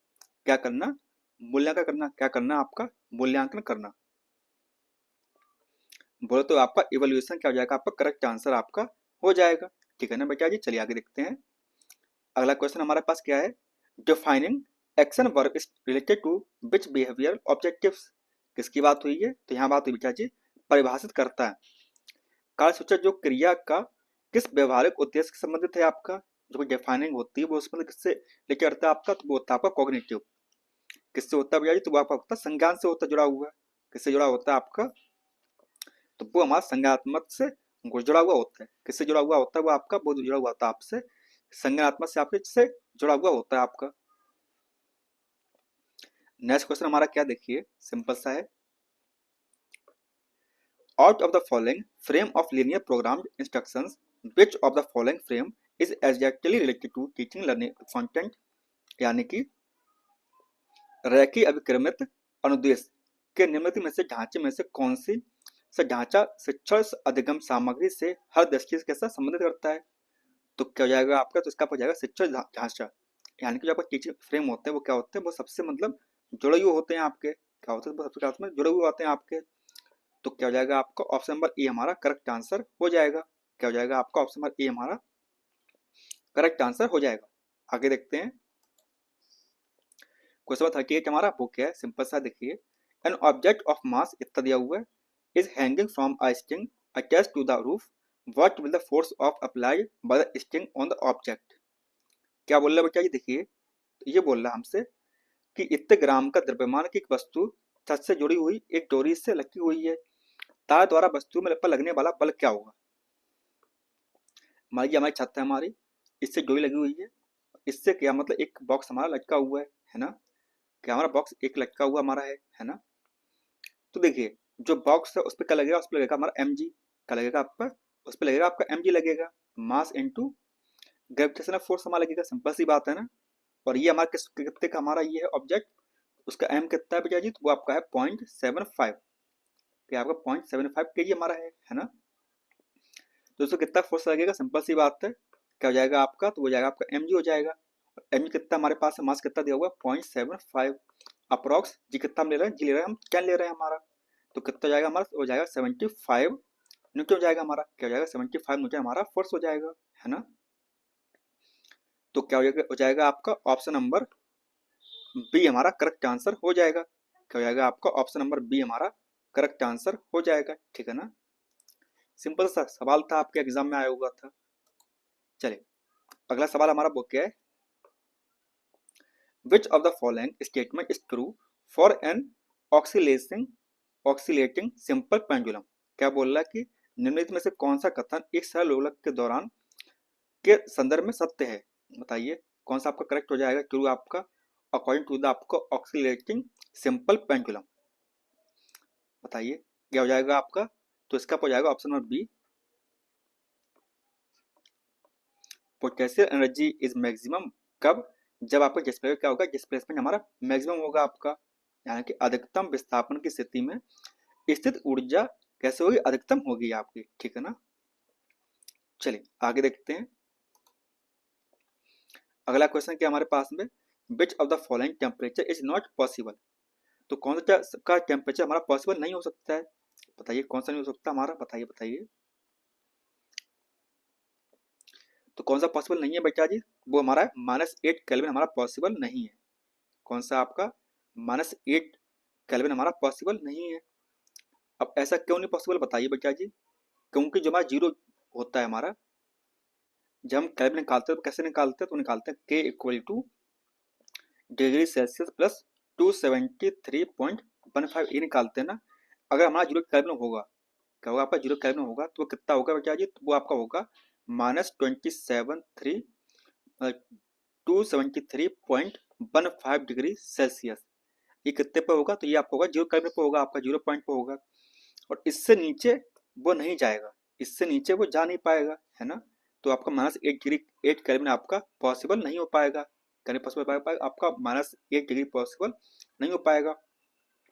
क्या करना, मूल्यांकन करना। क्या करना, आपका मूल्यांकन करना। बोलो तो आपका इवेल्युएशन क्या हो जाएगा, आपका करेक्ट आंसर आपका हो जाएगा। ठीक है ना बेटा जी, चलिए आगे देखते हैं। अगला क्वेश्चन हमारे पास क्या है, defining action verb is related to which behaviour objectives. किसकी बात हुई है, तो यहाँ बात हुई बेटा जी परिभाषित करता है कार्यसूचक जो क्रिया का किस व्यवहारिक उद्देश्य से संबंधित है। आपका जो डिफाइनिंग होती है वो उसमें किससे रिलेटेड करता है आपका, तो वो होता है आपका कॉग्निटिव। किससे होता है भैया जी, तो वो आपका होता है संज्ञान से होता जुड़ा हुआ है। किससे जुड़ा होता है आपका, तो वो हमारा संज्ञानात्मक से जुड़ा हुआ होता है। किससे जुड़ा हुआ होता है, वो आपका वो जुड़ा हुआ होता है आपसे संज्ञानात्मक से, आपके से जुड़ा हुआ होता है आपका। नेक्स्ट क्वेश्चन हमारा क्या, देखिए सिंपल सा है। Out of the following frame of linear programmed instructions which of the following frame is exactly related to teaching learning content. यानी कि रैखिक अभिक्रमित अनुदेश के निम्नलिखित में से ढांचे में से कौन सी से ढांचा शिक्षण अधिगम सामग्री से हर दृष्टि के साथ संबंधित करता है। तो क्या हो जाएगा आपका, तो इसका हो जाएगा शिक्षण ढांचा। यानी कि जो आपका टीचिंग फ्रेम होते हैं वो क्या होते हैं, वो सबसे मतलब जुड़े हुए होते हैं आपके। क्या होते हैं, वो सबसे में जुड़े हुए होते हैं आपके। तो क्या हो जाएगा आपका ऑप्शन नंबर ए हमारा करेक्ट आंसर हो जाएगा। क्या हो जाएगा आपका ऑप्शन नंबर ए हमारा करेक्ट आंसर हो जाएगा। आगे देखते हैं क्वेश्चन नंबर 38 हमारा वो क्या है, सिंपल सा देखिए। एन ऑब्जेक्ट ऑफ मास इतना दिया हुआ है is hanging from a string attached to the roof. What will the force of applied by the string on the object? क्या बोल रहा है बेटा जी, देखिए ये बोल रहा है हमसे कि इतने ग्राम का द्रव्यमान की एक वस्तु छत से जुड़ी हुई एक डोरी से लगी हुई है, तार द्वारा वस्तु में पर लगने वाला बल क्या होगा। मान लीजिए हमारी छत है, हमारी इससे डोरी लगी हुई है, इससे क्या मतलब एक बॉक्स हमारा लटका हुआ है ना। क्या हमारा बॉक्स एक लटका हुआ हमारा है ना। तो देखिए जो बॉक्स है उस पर क्या लगेगा, उस पर लगेगा हमारा एम जी। क्या लगेगा आपका, उस पर लगेगा आपका एम जी लगेगा। मास इंटू ग्रेविटेशनल फोर्स हमारा लगेगा, सिंपल सी बात है ना। और ये हमारा किस कितने का हमारा ये है ऑब्जेक्ट, उसका एम कितना है भैया जी, तो वो आपका है 0.75। क्या आपका 0.75 के जी हमारा है ना। तो उसको कितना फोर्स लगेगा, सिंपल सी बात है। क्या हो जाएगा आपका, तो वो जाएगा आपका एम जी हो जाएगा। एम जी कितना हमारे पास है, मास कितना दिया हुआ है 0.75 अप्रोक्स। जी कितना हम ले रहे हैं, जी ले रहे हैं हम, क्या ले रहे हैं हमारा, तो कितना जाएगा हमारा, हो जाएगा 75 न्यूटन हो जाएगा हमारा। क्या हो जाएगा 75 न्यूटन हमारा फोर्स हो जाएगा, है ना। तो क्या हो जाएगा आपका ऑप्शन नंबर बी हमारा करेक्ट आंसर हो जाएगा। क्या हो जाएगा आपका ऑप्शन नंबर बी हमारा करेक्ट आंसर हो जाएगा। ठीक है ना, सिंपल सा सवाल था, आपके एग्जाम में आया हुआ था। चलिए अगला सवाल हमारा वो क्या है, which of the following statement is true for an oscillating simple pendulum. क्या बोल रहा है कि निम्नलिखित में से कौन सा कथन एक सरल लोलक के दौरान के संदर्भ में सत्य है। बताइए कौन सा आपका करेक्ट हो जाएगा, ट्रू आपका अकॉर्डिंग टू द आपको ऑक्सीलेटिंग सिंपल पेंडुलम। बताइए क्या हो जाएगा आपका, तो इसका हो जाएगा option number B, potential energy is maximum. कब, जब आपका डिस्प्लेसमेंट क्या होगा, डिस्प्लेसमेंट हमारा मैक्सिमम होगा आपका। यानी कि अधिकतम विस्थापन की स्थिति में स्थित ऊर्जा कैसे होगी, अधिकतम होगी आपकी। ठीक है ना, चलिए आगे देखते हैं। अगला क्वेश्चन क्या हमारे पास में, विच of the following temperature is not possible. तो कौन सा का टेम्परेचर हमारा पॉसिबल नहीं हो सकता है। बताइए कौन सा नहीं हो सकता हमारा, बताइए बताइए। तो कौन सा पॉसिबल नहीं है बेटा जी, वो हमारा -8 केल्विन हमारा पॉसिबल नहीं है। कौन सा आपका -8 केल्विन हमारा पॉसिबल नहीं है। अब ऐसा क्यों नहीं पॉसिबल, बताइए बेटा जी। क्योंकि जो हमारा जीरो होता है हमारा, जब हम केल्विन निकालते हैं तो कैसे निकालते हैं, तो निकालते हैं के equal two degree Celsius plus 273.15 ये निकालते हैं ना। अगर हमारा जीरो केल्विन होगा, क्या होगा आपका जीरो केल्विन होगा, तो वो कितना होगा बेटा जी, तो वो आपका होगा -273.15 डिग्री सेल्सियस। ये कितने पे होगा, तो ये आपका होगा जीरो केल्विन पे होगा, आपका जीरो पॉइंट पे होगा। और इससे नीचे वो नहीं जाएगा, इससे नीचे वो जा नहीं पाएगा, है ना। तो आपका -8 केल्विन आपका पॉसिबल नहीं हो पाएगा, पॉसिबल पाएगा आपका -8 डिग्री पॉसिबल नहीं हो पाएगा।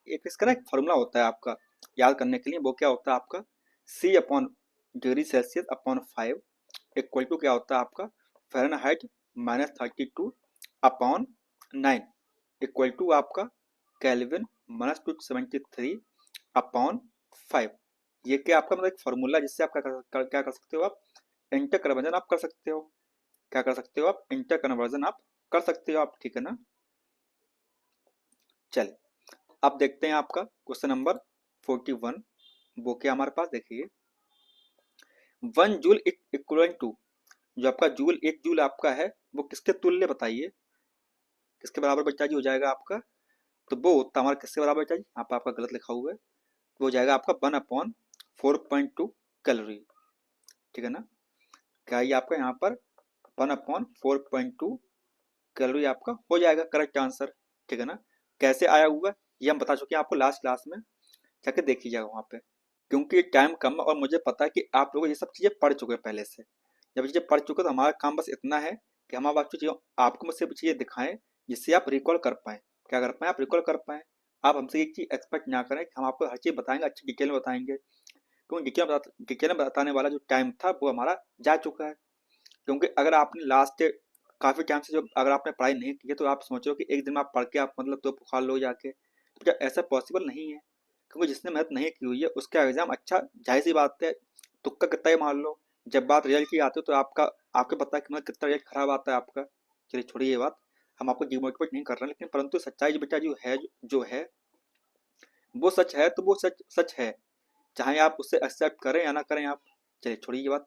एक इसका ना एक फॉर्मूला होता है आपका याद करने के लिए, वो क्या होता है आपका C/डिग्री सेल्सियस/5 इक्वल टू क्या होता है आपका फ़ारेनहाइट -32/9 इक्वल टू आपका केल्विन -273/5। ये क्या आपका मतलब एक फॉर्मूला जिससे आप क्या कर सकते हो, आप इंटर कन्वर्जन आप कर सकते हो। क्या कर सकते हो आप, इंटर कन्वर्जन आप कर सकते हो आप, ठीक है ना। चलिए अब देखते हैं आपका क्वेश्चन नंबर 41। वो क्या हमारे पास देखिए, 1 जूल इक्वल टू, जो आपका जूल 1 जूल आपका है वो किसके तुल्य बताइए, किसके बराबर बच्चा जी हो जाएगा आपका। तो वो होता हमारा किसके बराबर बच्चा जी, यहाँ पर आपका गलत लिखा हुआ है, वो हो जाएगा आपका 1/4.2 कैलोरी, ठीक है ना। क्या ये आपका यहाँ पर 1/4.2 कैलोरी आपका हो जाएगा करेक्ट आंसर, ठीक है ना। कैसे आया हुआ ये हम बता चुके हैं आपको लास्ट क्लास में, जाके देख लीजिएगा वहाँ पे। क्योंकि टाइम कम है और मुझे पता है कि आप लोग ये सब चीज़ें पढ़ चुके हैं पहले से। जब चीज़ें पढ़ चुके तो हमारा काम बस इतना है कि हम आपको मुझसे चीज़ें दिखाएं जिससे आप रिकॉल कर पाएँ। क्या कर पाएँ, आप रिकॉल कर पाएँ। आप हमसे एक चीज़ एक्सपेक्ट ना करें कि हम आपको हर चीज़ बताएंगे, अच्छी डिटेल में बताएंगे, क्योंकि डिटेल में बताने वाला जो टाइम था वो हमारा जा चुका है। क्योंकि अगर आपने लास्ट काफ़ी टाइम से जो अगर आपने पढ़ाई नहीं की है तो आप सोचो कि एक दिन में आप पढ़ के आप मतलब तो बुखार लो जाके, तो ऐसा पॉसिबल नहीं है। क्योंकि जिसने मेहनत नहीं की हुई है उसका एग्जाम अच्छा, जाहिर सी बात है, तुक्का कितना ही मार लो, जब बात रिजल्ट की आती है तो आपको पता है कि मतलब कितना रिजल्ट खराब आता है आपका। चलिए छोड़िए ये बात, हम आपको डिमोटिवेट नहीं कर रहे हैं, लेकिन परंतु सच्चाई जो बेटा जो है वो सच है, तो वो सच सच है, चाहे आप उससे एक्सेप्ट करें या ना करें आप। चलिए छोड़िए ये बात।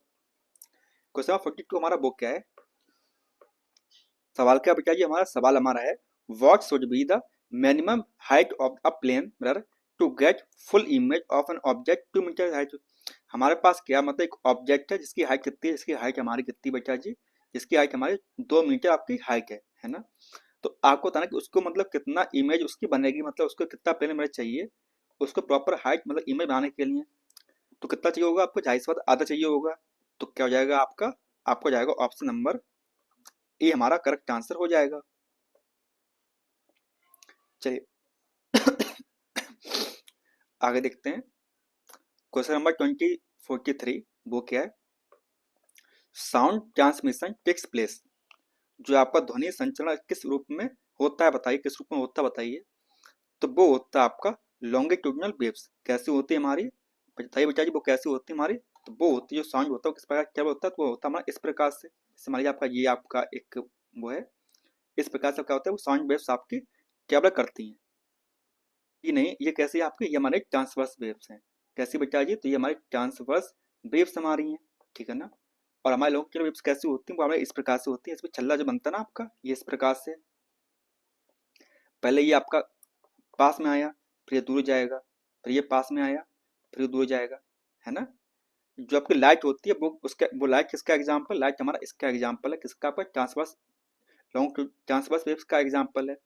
क्वेश्चन 42 हमारा वो क्या है, सवाल क्या बेटा जी, सवाल हमारा है what should be the minimum height of a plane mirror to get full image of an object 2 metre height. हमारे पास क्या मतलब एक ऑब्जेक्ट है जिसकी हाइट कितनी है, जिसकी हाइट हमारी कितनी बेटा जी, जिसकी हाइट हमारी 2 मीटर आपकी हाइट है ना। तो आपको बताना कि उसको मतलब कितना इमेज उसकी बनेगी, मतलब उसको कितना प्लेन मिरर चाहिए उसको प्रॉपर हाइट मतलब इमेज बनाने के लिए। तो कितना चाहिए होगा आपको, जाहिर सी बात आधा चाहिए होगा। तो क्या हो जाएगा आपका, आपको जाएगा ऑप्शन नंबर ए हमारा करेक्ट आंसर हो जाएगा। चलिए आगे देखते हैं क्वेश्चन नंबर 43। वो क्या है, साउंड ट्रांसमिशन टेक्स प्लेस, जो आपका ध्वनि संचरण किस रूप में होता है बताइए, किस रूप में होता है बताइए। तो वो होता है आपका लॉन्गिट्यूडिनल वेव्स। कैसी होती है हमारी, बताइए बेटा जी वो कैसी होती है हमारी। तो वो होती है जो साउंड होता है किस प्रकार क्या होता है, तो वो होता है हमारा इस प्रकार से, जैसे मान लीजिए आपका ये आपका एक वो है, इस प्रकार से क्या होता है वो साउंड वेव्स आपकी ट्रैवल करती हैं। ये नहीं, ये कैसे आपके, ये हमारे ट्रांसवर्स वेव्स हैं। कैसी बेटा जी, तो ये हमारी ट्रांसवर्स वेव्स हमारी हैं, ठीक है ना। और हमारे लोग की वेव्स कैसी होती हैं, वो हमारे इस प्रकार से होती है, इसमें छल्ला जो बनता है ना आपका, ये इस प्रकार से पहले ये आपका पास में आया, फिर ये दूर जाएगा, फिर ये पास में आया, फिर ये दूर जाएगा, है ना। जो आपकी लाइट होती है वो लाइट किसका एग्जाम्पल, लाइट हमारा इसका एग्जाम्पल है, किसका आपका ट्रांसवर्स लॉन्ग ट्रांसवर्स वेव्स का एग्जाम्पल है।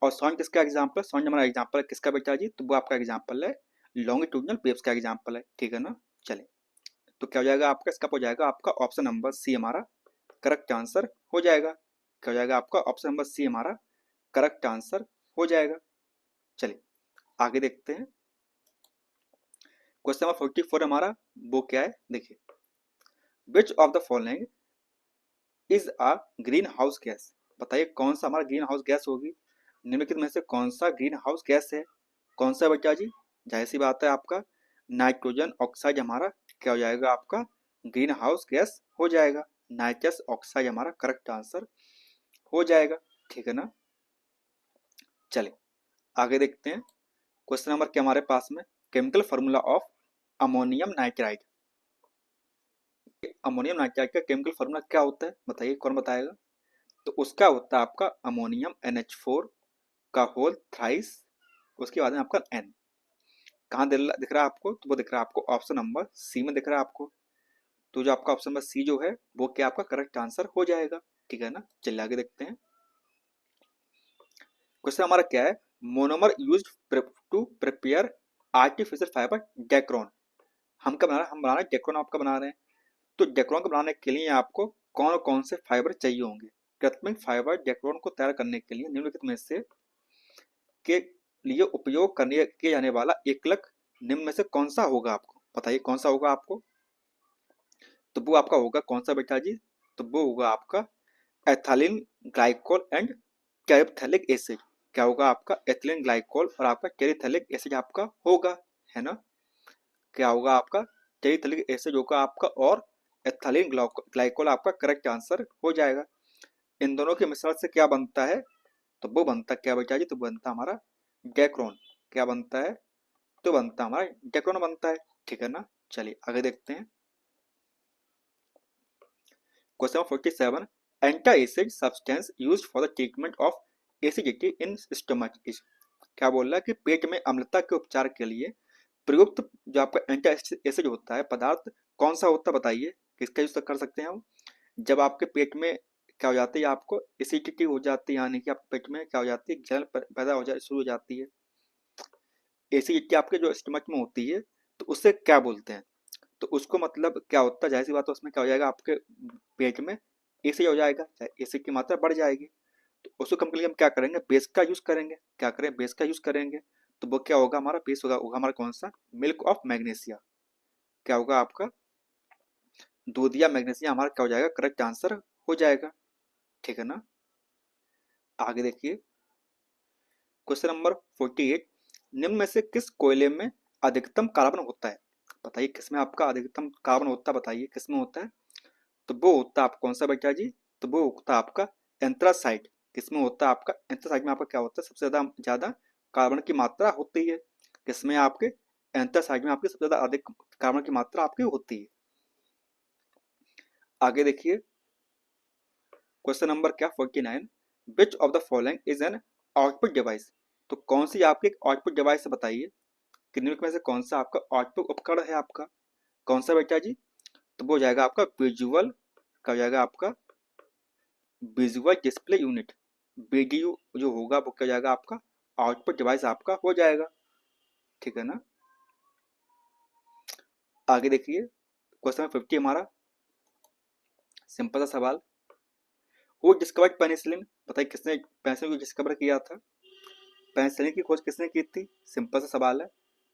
और साउंड किसका एग्जाम्पल, साउंड हमारा एग्जाम्पल है किसका बेटा जी, तो वो आपका एग्जाम्पल है लॉन्गिट्यूडिनल वेव्स का एग्जाम्पल है, ठीक है ना। चले तो क्या हो जाएगा आपका, इसका हो जाएगा आपका ऑप्शन नंबर सी हमारा करेक्ट आंसर हो जाएगा। क्या हो जाएगा आपका ऑप्शन नंबर सी हमारा करेक्ट आंसर हो जाएगा। चलिए आगे देखते हैं क्वेश्चन नंबर 44 हमारा वो क्या है देखिए, which of the following is a green house gas, बताइए कौन सा हमारा ग्रीन हाउस गैस होगी, निम्नलिखित में से कौन सा ग्रीन हाउस गैस है। कौन सा बेटा जी, जाहिर सी बात है आपका नाइट्रोजन ऑक्साइड हमारा क्या हो जाएगा आपका ग्रीन हाउस गैस हो जाएगा। नाइट्रस ऑक्साइड हमारा करेक्ट आंसर हो जाएगा, ठीक है ना। चलिए आगे देखते हैं क्वेश्चन नंबर क्या हमारे पास में, chemical formula of ammonium nitride. Ammonium nitride का केमिकल फॉर्मूला क्या होता है बताइए, कौन बताएगा। तो उसका होता है आपका अमोनियम NH4 का होल थ्राइस, उसके बाद में आपका N। कहाँ दिख रहा है आपको, तो वो दिख रहा है आपको ऑप्शन नंबर सी में दिख रहा है आपको। तो जो आपका ऑप्शन नंबर सी जो है वो क्या आपका करेक्ट आंसर हो जाएगा, ठीक है ना। चलिए आगे देखते हैं क्वेश्चन हमारा क्या है, monomer used to prepare artificial fibre Dacron. हम क्या बना रहे हैं, हम बना रहे हैं डेक्रोन आपका बना रहे हैं। तो डेक्रोन को बनाने के लिए आपको कौन कौन से फाइबर चाहिए होंगे? कृत्रिम फाइबर डेक्रोन को तैयार करने के लिए निम्नलिखित में से के लिए उपयोग करने किया जाने वाला एकलक निम्न में से कौन सा होगा? आपको बताइए कौन सा होगा आपको? तो वो आपका होगा कौन सा बेटा जी? तो वो होगा आपका एथिलीन ग्लाइकोल एंड कैरिप्थेलिक एसिड। क्या होगा आपका? एथिलीन ग्लाइकोल और आपका कैरिथेलिक एसिड आपका होगा, है ना? क्या होगा आपका? कैरिथेलिक एसिड होगा आपका और एथिलीन ग्लाइकोल आपका करेक्ट आंसर हो जाएगा। इन दोनों के मिश्रण से क्या बनता है? तो वो बनता क्या बेटा जी? तो बनता हमारा डेक्रोन। क्या बनता है? तो बनता हमारा डेक्रोन बनता है, ठीक है ना? चलिए आगे देखते हैं। Question 47, anti acid substance used for the treatment of acidity in stomach is. क्या बोल रहा है कि पेट में अम्लता के उपचार के लिए प्रयुक्त जो आपका एंटी एसिड होता है पदार्थ कौन सा होता है? बताइए किसका यूज कर सकते हैं हम जब आपके पेट में क्या हो जाती है, आपको एसिडिटी हो जाती है, यानी कि आपके पेट में क्या हो जाती है, जलन पैदा हो जाए शुरू हो जाती है। एसिडिटी आपके जो स्टमक में होती है तो उससे क्या बोलते हैं? तो उसको मतलब क्या होता है, जाहिर सी बात है उसमें क्या हो जाएगा, आपके पेट में एसिड हो जाएगा, एसिड की मात्रा बढ़ जाएगी। तो उसको कम के लिए हम क्या करेंगे? बेस का यूज करेंगे। क्या करें? बेस का यूज करेंगे। तो वो क्या होगा? हमारा बेस होगा हमारा कौन सा? Milk of magnesia. क्या होगा आपका? दूध या मैग्नीशिया हमारा क्या हो जाएगा? करेक्ट आंसर हो जाएगा, ठीक है ना? आगे देखिए क्वेश्चन नंबर 48, निम्न में से किस कोयले में अधिकतम कार्बन होता है? बताइए किसमें आपका अधिकतम कार्बन होता है? बताइए किसमें होता है? तो वो होता है आप कौन सा बेटा जी? तो वो होता है आपका एंथ्रासाइट। किसमें होता है आपका? एंथ्रासाइट में आपका क्या होता है? सबसे ज्यादा ज्यादा कार्बन की मात्रा होती है। किसमें? आपके एंथ्रासाइट में आपकी सबसे ज्यादा अधिक कार्बन की मात्रा आपकी होती है। आगे देखिए क्वेश्चन नंबर क्या 49, विच of the following is an output device. तो कौन सी आपकी एक आउटपुट डिवाइस बताइए कि निम्न में से कौन सा आपका आउटपुट उपकरण है आपका? कौन सा बेटा जी? तो वो हो जाएगा आपका विजुअल, क्या हो जाएगा आपका? Visual display unit. वीडियो जो होगा वो क्या हो जाएगा आपका? आउटपुट डिवाइस आपका हो जाएगा, ठीक है ना? आगे देखिए क्वेश्चन 50 हमारा सिंपल सा सवाल, हु डिस्कवर्ड पेनिसिलिन। बताइए किसने पेनिसिलिन को डिस्कवर किया था? पेनिसिलिन की खोज किसने की थी? सिंपल सा सवाल है।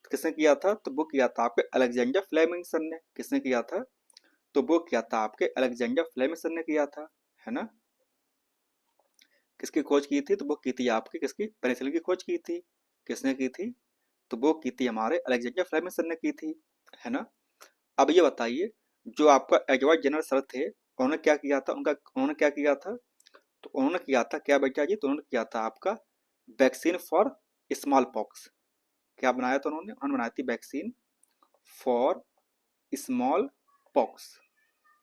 किसने किया था? तो वो किया था आपके अलेक्जेंडर फ्लेमिंगसन ने। किसने किया था? तो वो किया था आपके अलेक्जेंडर फ्लेमिंगसन ने किया था, है ना? किसकी खोज की थी? तो वो की थी आपकी किसकी? पेनिसिलिन की खोज की थी। किसने की थी? तो वो की थी हमारे अलेक्जेंडर फ्लेमिंगसन ने की थी, है ना? अब ये बताइए जो आपका एडवर्ड जनरल सर थे उन्होंने क्या किया था? उन्होंने क्या किया था? तो उन्होंने किया था क्या बेटा जी? तो उन्होंने किया था आपका वैक्सीन फॉर स्मॉल पॉक्स। क्या बनाया था उन्होंने? उन्होंने बनाई थी वैक्सीन फॉर स्मॉल पॉक्स।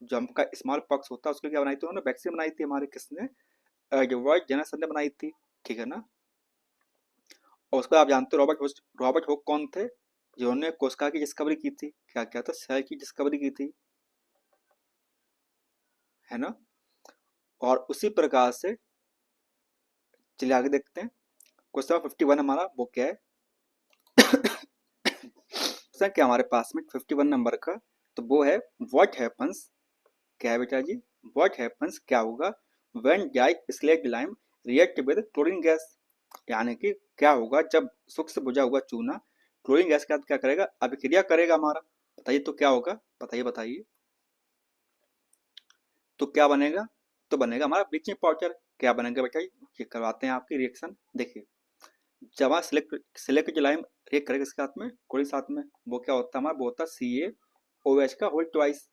जो आपका स्मॉल पॉक्स होता है उसके लिए क्या बनाई थी उन्होंने? वैक्सीन बनाई थी हमारे किसने? एडवर्ड जेनर सर ने बनाई थी, ठीक है ना? और उसको आप जानते हो रॉबर्ट हुक कौन थे? जिन्होंने कोशिका की डिस्कवरी की थी। क्या क्या था? सेल की डिस्कवरी की थी, है ना? और उसी प्रकार से चलिए आगे देखते हैं। क्वेश्चन 51 हमारा वो क्या है? क्वेश्चन क्या हमारे पास में 51 नंबर का? तो वो है व्हाट हैपन्स। क्या है बेटा जी? व्हाट हैपन्स क्या होगा when dry slaked lime react with chlorine gas. यानी कि क्या होगा जब सूक्ष्म से बुझा हुआ चूना क्लोरीन गैस के साथ क्या करेगा? अभिक्रिया करेगा हमारा। बताइए तो क्या होगा? बताइए बताइए तो क्या बनेगा? तो बनेगा हमारा ब्लीचिंग पाउडर। क्या बनेगा बेटा जी? ये करवाते हैं आपकी रिएक्शन। देखिए जब वहाँ सिलेक्ट जो लाइम रिएक्ट करेगा इसके साथ में क्लोरीन साथ में वो क्या होता है हमारा? वो होता है CaOH का होल ट्वाइस।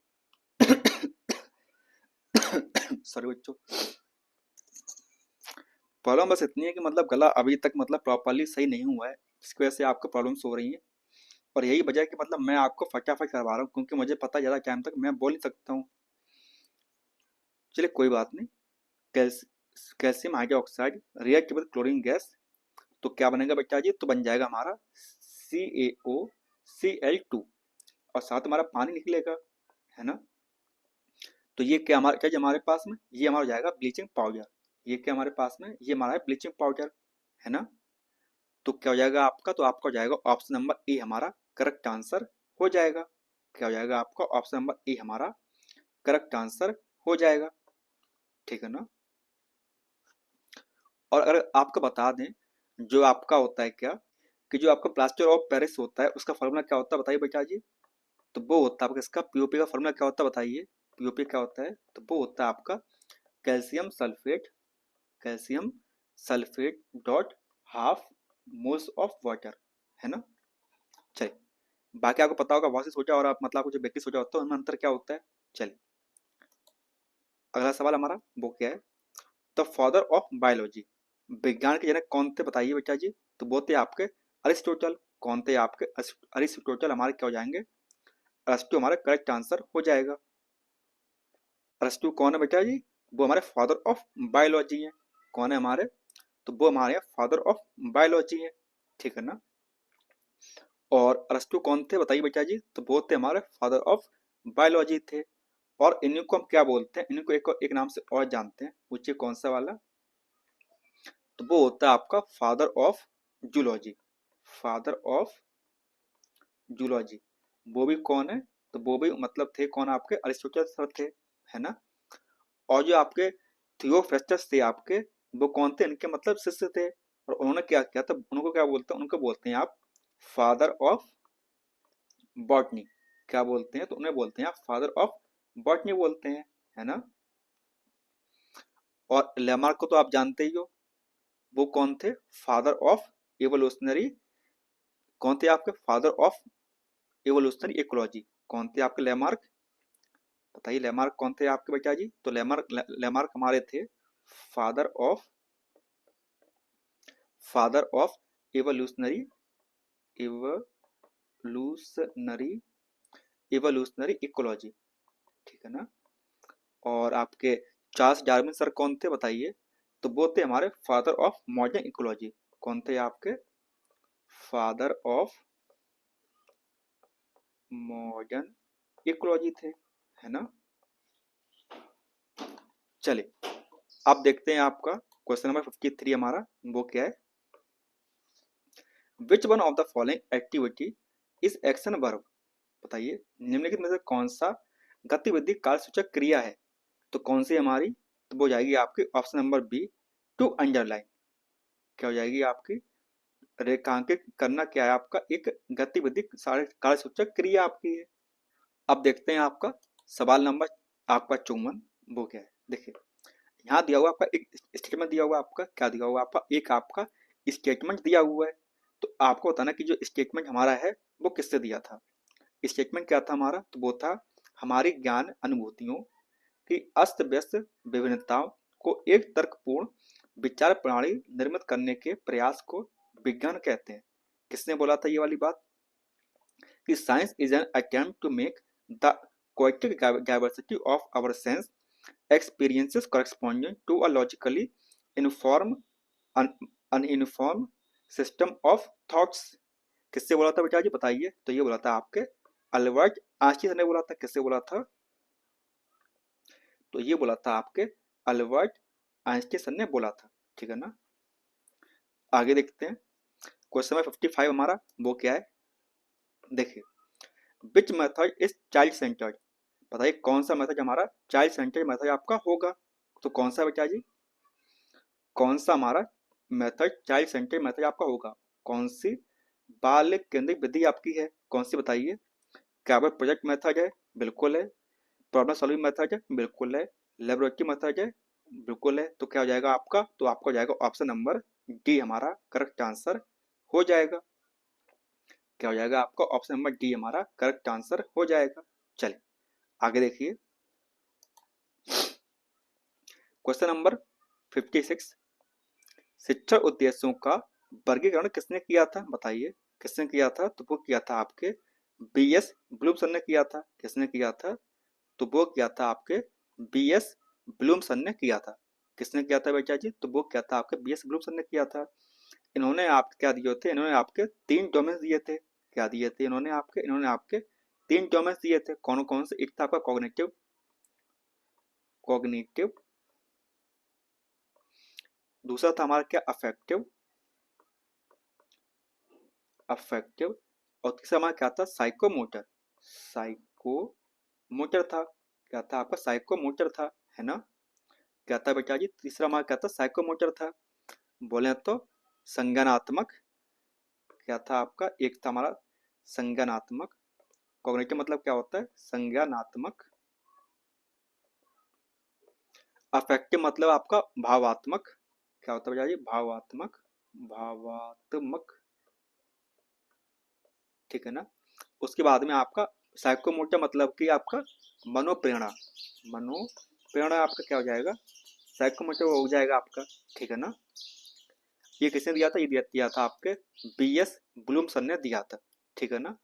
सॉरी बच्चों, प्रॉब्लम बस इतनी है कि मतलब गला अभी तक मतलब प्रॉपरली सही नहीं हुआ है, इसकी वजह से आपको प्रॉब्लम्स हो रही हैं। और यही वजह है कि मतलब मैं आपको फटाफट करवा रहा हूँ क्योंकि मुझे पता ज़्यादा टाइम तक मैं बोल नहीं सकता हूँ। चलिए कोई बात नहीं। Calcium hydroxide react with chlorine gas तो क्या बनेगा बेटा जी? तो बन जाएगा हमारा CaOCl2 और साथ हमारा पानी निकलेगा, है ना? तो ये क्या हमारा क्या जी हमारे पास में? ये हमारा हो जाएगा ब्लीचिंग पाउडर। ये क्या हमारे पास में? ये हमारा है ब्लीचिंग पाउडर, है ना? तो क्या हो जाएगा आपका? तो आपका हो जाएगा ऑप्शन नंबर ए हमारा करेक्ट आंसर हो जाएगा, क्या हो जाएगा आपका ऑप्शन नंबर ए हमारा करेक्ट आंसर हो जाएगा, ठीक है ना। और अगर आपको बता दें जो आपका होता है क्या कि जो आपका प्लास्टर ऑफ पेरिस होता है उसका फॉर्मूला क्या होता है बताइए बेटा जी। तो वो होता है आपका इसका पीओपी का फॉर्मूला क्या होता है बताइए। पीओपी क्या होता है, तो वो होता है आपका calcium sulphate, calcium sulphate dot half moles of water, है ना। चलिए बाकी आपको पता होगा बहुत से सोचा और आप मतलब आपको जो व्यक्ति सोचा होता है उनमें अंतर क्या होता है। चलिए अगला सवाल हमारा वो क्या है, द फादर ऑफ बायोलॉजी, विज्ञान के जनक कौन थे बताइए बेटा जी। तो वो थे आपके अरिस्टोटल। कौन थे आपके अरिस्टोटल हमारे क्या हो जाएंगे, अरिस्टो हमारा करेक्ट आंसर हो जाएगा। अरिस्टो कौन है बेटा जी, वो हमारे फादर ऑफ बायोलॉजी है। कौन है हमारे, तो वो हमारे फादर ऑफ बायोलॉजी है, ठीक है ना। और अरिस्टो कौन थे बताइए बेटा जी, तो वो थे हमारे फादर ऑफ बायोलॉजी थे। और इन्हीं को हम क्या बोलते हैं, इन्हीं को एक नाम से और जानते हैं, पूछिए कौन सा वाला। तो वो होता है आपका father of zoology, father of zoology. वो भी कौन है, तो वो भी मतलब थे कौन आपके अरिस्टोटल सर थे, है ना। और जो आपके थियोफ्रेस्टस थे आपके, वो कौन थे, इनके मतलब शिष्य थे। और उन्होंने क्या किया था, उनको क्या बोलते हैं, उनको बोलते हैं आप फादर ऑफ बॉटनी। क्या बोलते हैं, तो उन्हें बोलते हैं आप फादर ऑफ बॉटनी बोलते हैं, है ना। और लेमार्क को तो आप जानते ही हो, वो कौन थे, फादर ऑफ एवोल्यूशनरी। कौन थे आपके फादर ऑफ एवोल्यूशनरी इकोलॉजी, कौन थे आपके लेमार्क, बताइए लेमार्क कौन थे आपके बेटा जी। तो लेमार्क हमारे थे father of evolutionary, evolutionary evolutionary ecology, ठीक है ना। और आपके चार्ल्स डार्विन सर कौन थे बताइए, तो वो थे हमारे फादर ऑफ मॉडर्न इकोलॉजी। कौन थे आपके फादर ऑफ मॉडर्न इकोलॉजी थे, है ना। चलिए अब देखते हैं आपका क्वेश्चन नंबर 53 हमारा वो क्या है, which one of the following activity is action verb, बताइए निम्नलिखित में से कौन सा गतिविधि कालसूचक क्रिया है। तो कौन सी हमारी, तो वो जाएगी आपकी option number B to underline. क्या हो जाएगी आपकी, रेखांकित करना क्या है आपका एक गतिविधि कालसूचक क्रिया आपकी है। अब देखते हैं आपका सवाल नंबर आपका 54 वो क्या है। देखिए यहाँ दिया हुआ आपका एक स्टेटमेंट दिया हुआ, आपका क्या दिया हुआ, आपका एक आपका स्टेटमेंट दिया हुआ है। तो आपको बताना कि जो स्टेटमेंट हमारा है वो किससे दिया था। स्टेटमेंट क्या था हमारा, तो वो था हमारी ज्ञान अनुभूतियों की अस्त व्यस्त विभिन्नताओं को एक तर्कपूर्ण विचार प्रणाली निर्मित करने के प्रयास को विज्ञान कहते हैं। किसने बोला था ये वाली बात, कि science is an attempt to make the chaotic diversity of our sense experiences corresponding to a logically informed uninformed system of thoughts। किससे बोला था बेटा जी बताइए, तो ये बोला था आपके अल्बर्ट आइंस्टीन ने बोला था। किससे बोला था, तो ये बोला था आपके अल्बर्ट आइंस्टीन ने बोला था, ठीक है ना। आगे देखते हैं क्वेश्चन नंबर 55 हमारा वो क्या है। देखिए which method is child centred, बताइए कौन सा मेथड हमारा चाइल्ड सेंटर्ड मेथड आपका होगा। तो कौन सा बेटा जी, कौन सा हमारा मेथड चाइल्ड सेंटर्ड मेथड आपका होगा, कौन सी बाल केंद्रित विधि आपकी है, कौन सी बताइए। क्या वो प्रोजेक्ट मेथड है, बिल्कुल है। प्रॉब्लम सॉल्विंग मेथड है, बिल्कुल है। लेबोरेटरी मेथड है, बिल्कुल है। तो क्या हो जाएगा आपका, तो आपका हो जाएगा ऑप्शन नंबर डी हमारा करेक्ट आंसर हो जाएगा। क्या हो जाएगा आपका ऑप्शन नंबर डी हमारा करेक्ट आंसर हो जाएगा। चलिए आगे देखिए क्वेश्चन नंबर 56, शिक्षण उद्देश्यों का वर्गीकरण किसने किया था बताइए। किसने किया था, तो वो किया था आपके बीएस ब्लूमसन ने किया था। किसने किया था, तो वो किया था आपके बीएस ब्लूमसन ने किया था। किसने किया था बेटा जी, तो वो किया था आपके बीएस ब्लूमसन ने किया था। इन्होंने आप क्या दिए थे, इन्होंने आपके 3 डोमेन्स दिए थे। क्या दिए थे इन्होंने आपके 3 डोमेन्स दिए थे। कौन कौन से, एक था आपका कॉग्निटिव, कॉग्निटिव, दूसरा था हमारा क्या अफेक्टिव, अफेक्टिव, और तीसरा हमारा क्या था साइकोमोटर, साइकोमोटर था। क्या था आपका? साइकोमोटर था, है ना। क्या था बेटा जी? तीसरा हमारा क्या था? साइकोमोटर था। बोले तो संज्ञानात्मक। क्या था आपका? एक था हमारा संज्ञानात्मक। कॉग्निटिव मतलब क्या होता है? संज्ञानात्मक। अफेक्टिव मतलब आपका भावात्मक। क्या होता है भैया जी? भावात्मक। भावात्मक, ठीक है ना। उसके बाद में आपका साइकोमोटर मतलब कि आपका मनोप्रेरणा। मनोप्रेरणा आपका क्या हो जाएगा? साइकोमोटर हो जाएगा आपका, ठीक है ना। ये किसने दिया था? ये दिया था आपके बीएस ब्लूम सर ने दिया था, ठीक है ना।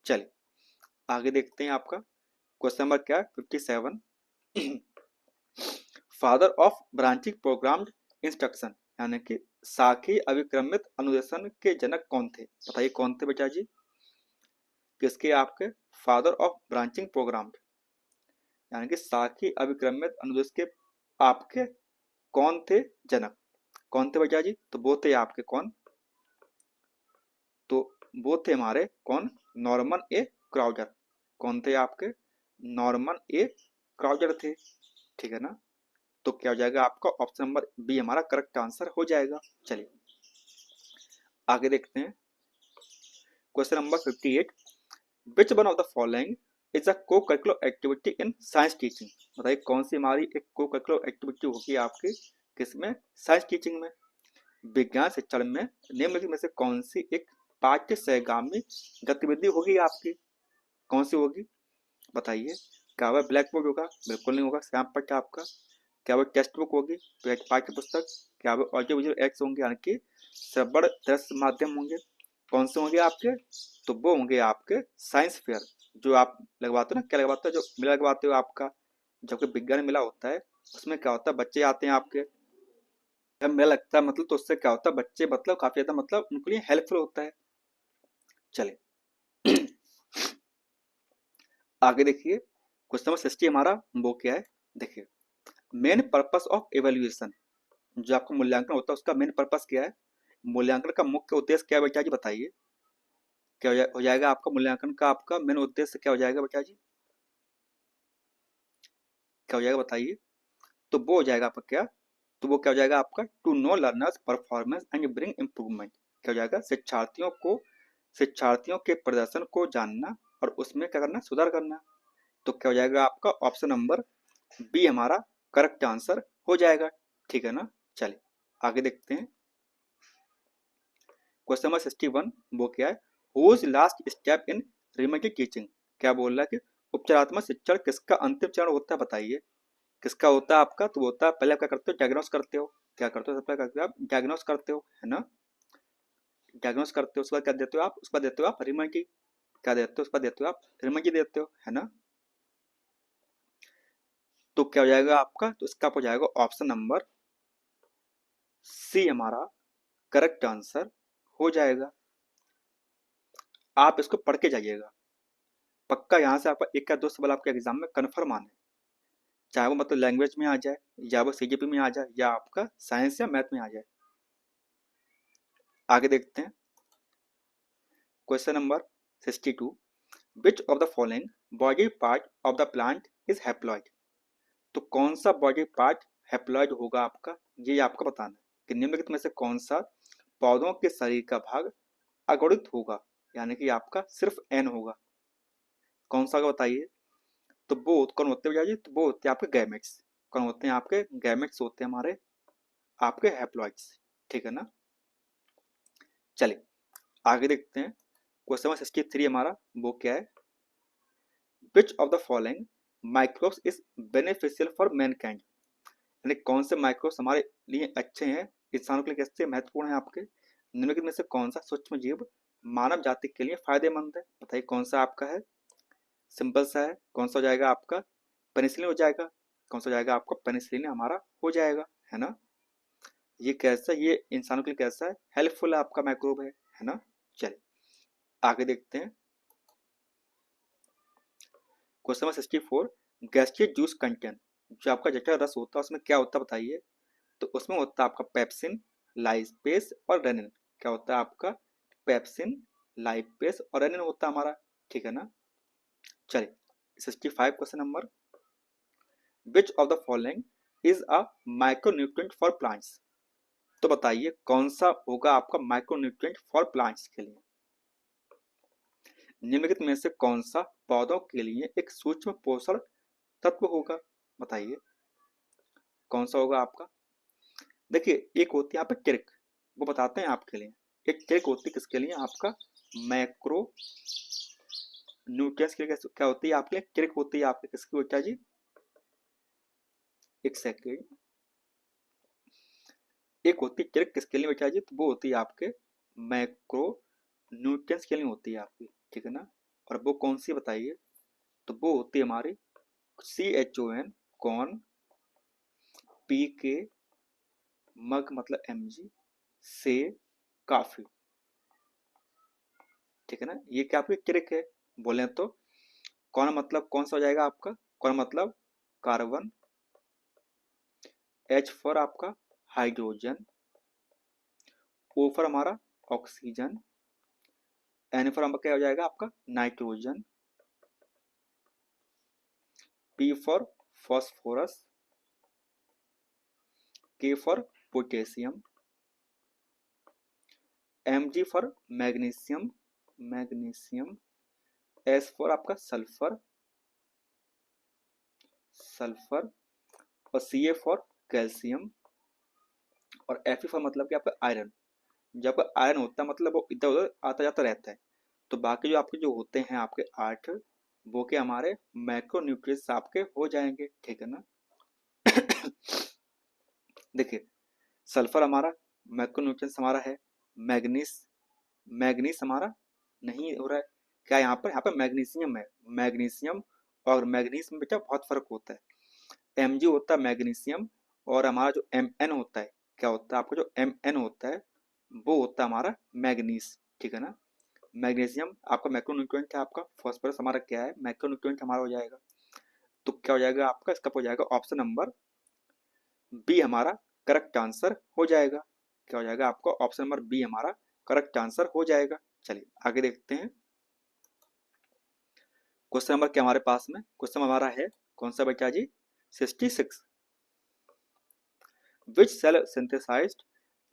चलिए आगे देखते हैं आपका क्वेश्चन नंबर क्या है? 57। Father of branching programmed instruction, यानी कि साखी अभिक्रमित अनुदेशन के जनक कौन थे? बताइए कौन थे बेटा जी? किसके? आपके फादर ऑफ ब्रांचिंग प्रोग्राम्ड, यानी कि साखी अभिक्रमित अनुदेश के आपके कौन थे जनक? कौन थे बेटा जी? तो वो थे आपके कौन? तो वो थे हमारे कौन? नॉर्मन ए क्राउजर। कौन थे आपके? नॉर्मन ए क्राउजर थे, ठीक है ना। तो क्या हो जाएगा आपका? ऑप्शन नंबर बी हमारा करेक्ट आंसर हो जाएगा। चलिए आगे देखते हैं question number 58। Which one of the following is a co-curricular activity in science teaching? बताइए कौन सी हमारी एक को करिकुलर एक्टिविटी होगी आपकी किसमें? साइंस टीचिंग में। विज्ञान शिक्षण में निम्नलिखित में से कौन सी एक पाठ्य सहगामी गतिविधि होगी आपकी? कौन सी होगी? बताइए। क्या वह ब्लैक बोर्ड होगा? बिल्कुल नहीं होगा। श्याम पट्ट आपका। क्या वह टेक्स्ट बुक होगी? पाठ्य पुस्तक। क्या वह ऑडियो विजुअल एक्स होंगे, यानी कि श्रवण दृश्य माध्यम होंगे? कौन से होंगे आपके? तो वो होंगे आपके साइंस फेयर, जो आप लगवाते हो ना। क्या लगवाते हो? जो मेला लगवाते हो आपका, जबकि विज्ञान मेला होता है उसमें क्या होता है? बच्चे आते हैं आपके, जब मेला लगता है मतलब, तो उससे क्या होता है? बच्चे मतलब काफी ज्यादा मतलब उनके लिए हेल्पफुल होता है। चले आगे देखिए क्वेश्चन नंबर 60 हमारा वो क्या है? देखिए मेन पर्पस ऑफ एवेल्युएशन, जो आपका मूल्यांकन होता है उसका मेन पर्पस क्या है? मूल्यांकन का मुख्य उद्देश्य क्या है बेटा जी? बताइए। क्या हो जाएगा आपका मूल्यांकन का? आपका मेन उद्देश्य क्या हो जाएगा बेटा जी? क्या हो जाएगा बताइए। तो वो हो जाएगा आपका क्या? तो वो क्या हो जाएगा आपका? To know learners performance and bring improvement. क्या हो जाएगा? शिक्षार्थियों के प्रदर्शन को जानना और उसमें क्या करना? सुधार करना। तो क्या हो जाएगा आपका? ऑप्शन नंबर बी हमारा करेक्ट आंसर हो जाएगा, ठीक है ना। चलिए आगे देखते हैं क्वेश्चन नंबर 61 वो क्या है? Whose last step in remedial teaching? क्या बोल रहा है कि उपचारात्मक शिक्षण किसका अंतिम चरण होता है? बताइए किसका होता है आपका? तो होता है पहले आप क्या करते हो? डायग्नोस करते हो। क्या करते हो? सबसे पहले करते हो आप डायग्नोस करते हो, है ना। डायग्नोस करते हो, उसके बाद क्या देते हो आप? उसके बाद देते हो आप रिमेडी। क्या देते हो? उसके बाद देते हो आप रिमेडी देते हो, है ना। तो क्या हो जाएगा आपका? तो इसका हो जाएगा ऑप्शन नंबर सी हमारा करेक्ट आंसर हो जाएगा। आप इसको पढ़ के जाइएगा, पक्का यहाँ से आपका एक या दो सवाल आपके एग्जाम में कन्फर्म आने, चाहे वो मतलब लैंग्वेज में आ जाए, या वो सीजीपी में आ जाए, या आपका साइंस या मैथ में आ जाए। आगे देखते हैं question number 62। Which of the following body part of the plant is haploid? तो कौन सा बॉडी पार्ट हैप्लॉइड होगा आपका? ये आपको बताना है कि निम्नलिखित में से कौन सा पौधों के शरीर का भाग अगुणित होगा, यानी कि आपका सिर्फ एन होगा। कौन सा होगा बताइए। तो वो कौन होते हैं भैया जी? तो वो होते हैं आपके गैमेट्स। कौन होते हैं आपके? गैमेट्स होते हैं हमारे आपके हैप्लॉइड्स, ठीक है ना। चलिए आगे देखते हैं क्वेश्चन नंबर 63 हमारा वो क्या है? Which of the following microbes is beneficial for Mankind? यानी कौन से माइक्रोब्स हमारे लिए अच्छे हैं, इंसानों के लिए कैसे महत्वपूर्ण है आपके? निम्नलिखित में से कौन सा सूक्ष्म जीव मानव जाति के लिए फायदेमंद है? बताइए कौन सा आपका है? सिंपल सा है। कौन सा हो जाएगा आपका? पेनिसिलिन हो जाएगा। कौन सा हो जाएगा आपका? पेनिसिलिन हमारा हो जाएगा, है ना। ये कैसा? ये इंसानों के लिए कैसा है? हेल्पफुल आपका माइक्रोब है ना। चलिए आगे देखते हैं question number 64। Gastric juice content, जो आपका जठर रस होता है उसमें क्या होता है बताइए। तो उसमें होता है आपका पेप्सिन, लाइपेस और रेनिन। क्या होता है आपका? पेप्सिन, लाइपेस और रेनिन होता है हमारा, ठीक है ना। चलिए 65 question number, which of the following is a micronutrient for plants. तो बताइए कौन सा होगा आपका माइक्रोन्यूट्रिएंट फॉर प्लांट्स के लिए। निम्नलिखित में से कौन सा पौधों के लिए एक सूक्ष्म पोषण तत्व होगा, बताइए कौन सा होगा आपका। देखिए एक होती है यहाँ पे ट्रिक, वो बताते हैं आपके लिए। एक ट्रिक होती है किसके लिए, आपका मैक्रो न्यूट्रिएंट्स के लिए। क्या होती है आपके लिए ट्रिक, होती है आपके किसकी बेटा जी, एक सेकेंड। एक होती है ट्रिक किसके लिए बेटा जी, तो वो होती है आपके मैक्रो न्यूट्रिएंट्स के लिए होती है आपकी, ठीक है ना। और वो कौन सी बताइए, तो वो होती है हमारी CHON कॉर्न, PK मग मतलब MG, से काफी, ठीक है ना। ये क्या आपकी ट्रिक है, बोले तो कौन मतलब कौन सा हो जाएगा आपका, कौन मतलब कार्बन, H फॉर आपका हाइड्रोजन, O फॉर हमारा ऑक्सीजन, N फॉर क्या हो जाएगा आपका nitrogen, P for phosphorus, K for potassium, Mg for magnesium, magnesium, S for आपका सल्फर, सल्फर, और Ca फॉर कैल्शियम, और Fe फॉर मतलब कि आपका आयरन। जब आपका आयरन होता है मतलब वो इधर उधर आता जाता रहता है। तो बाकी जो आपके जो होते हैं आपके 8, वो के हमारे मैक्रो न्यूट्रिएंट्स आपके हो जाएंगे, ठीक है ना। देखिए सल्फर हमारा मैक्रो न्यूट्रिएंट्स हमारा है, मैग्नीस, मैग्नीस हमारा नहीं हो रहा है, क्या यहाँ पर मैग्नीशियम है, मैग्नीशियम और मैग्नीस में बेटा बहुत फर्क होता है। Mg होता है मैग्नीशियम, और हमारा जो Mn होता है, क्या होता है आपका जो Mn होता है वो होता है हमारा मैग्नीस, ठीक है ना। मैग्नीशियम आपका मैक्रोन्यूट्रिएंट है, आपका फॉस्फोरस हमारा क्या है मैक्रोन्यूट्रिएंट हमारा हो जाएगा। तो क्या हो जाएगा आपका, इसका हो जाएगा ऑप्शन नंबर बी हमारा करेक्ट आंसर हो जाएगा। क्या हो जाएगा आपका ऑप्शन नंबर बी हमारा करेक्ट आंसर हो जाएगा। चलिए आगे देखते हैं क्वेश्चन नंबर क्या हमारे पास में, क्वेश्चन हमारा है कौन सा बेटा जी 66, which cell synthesized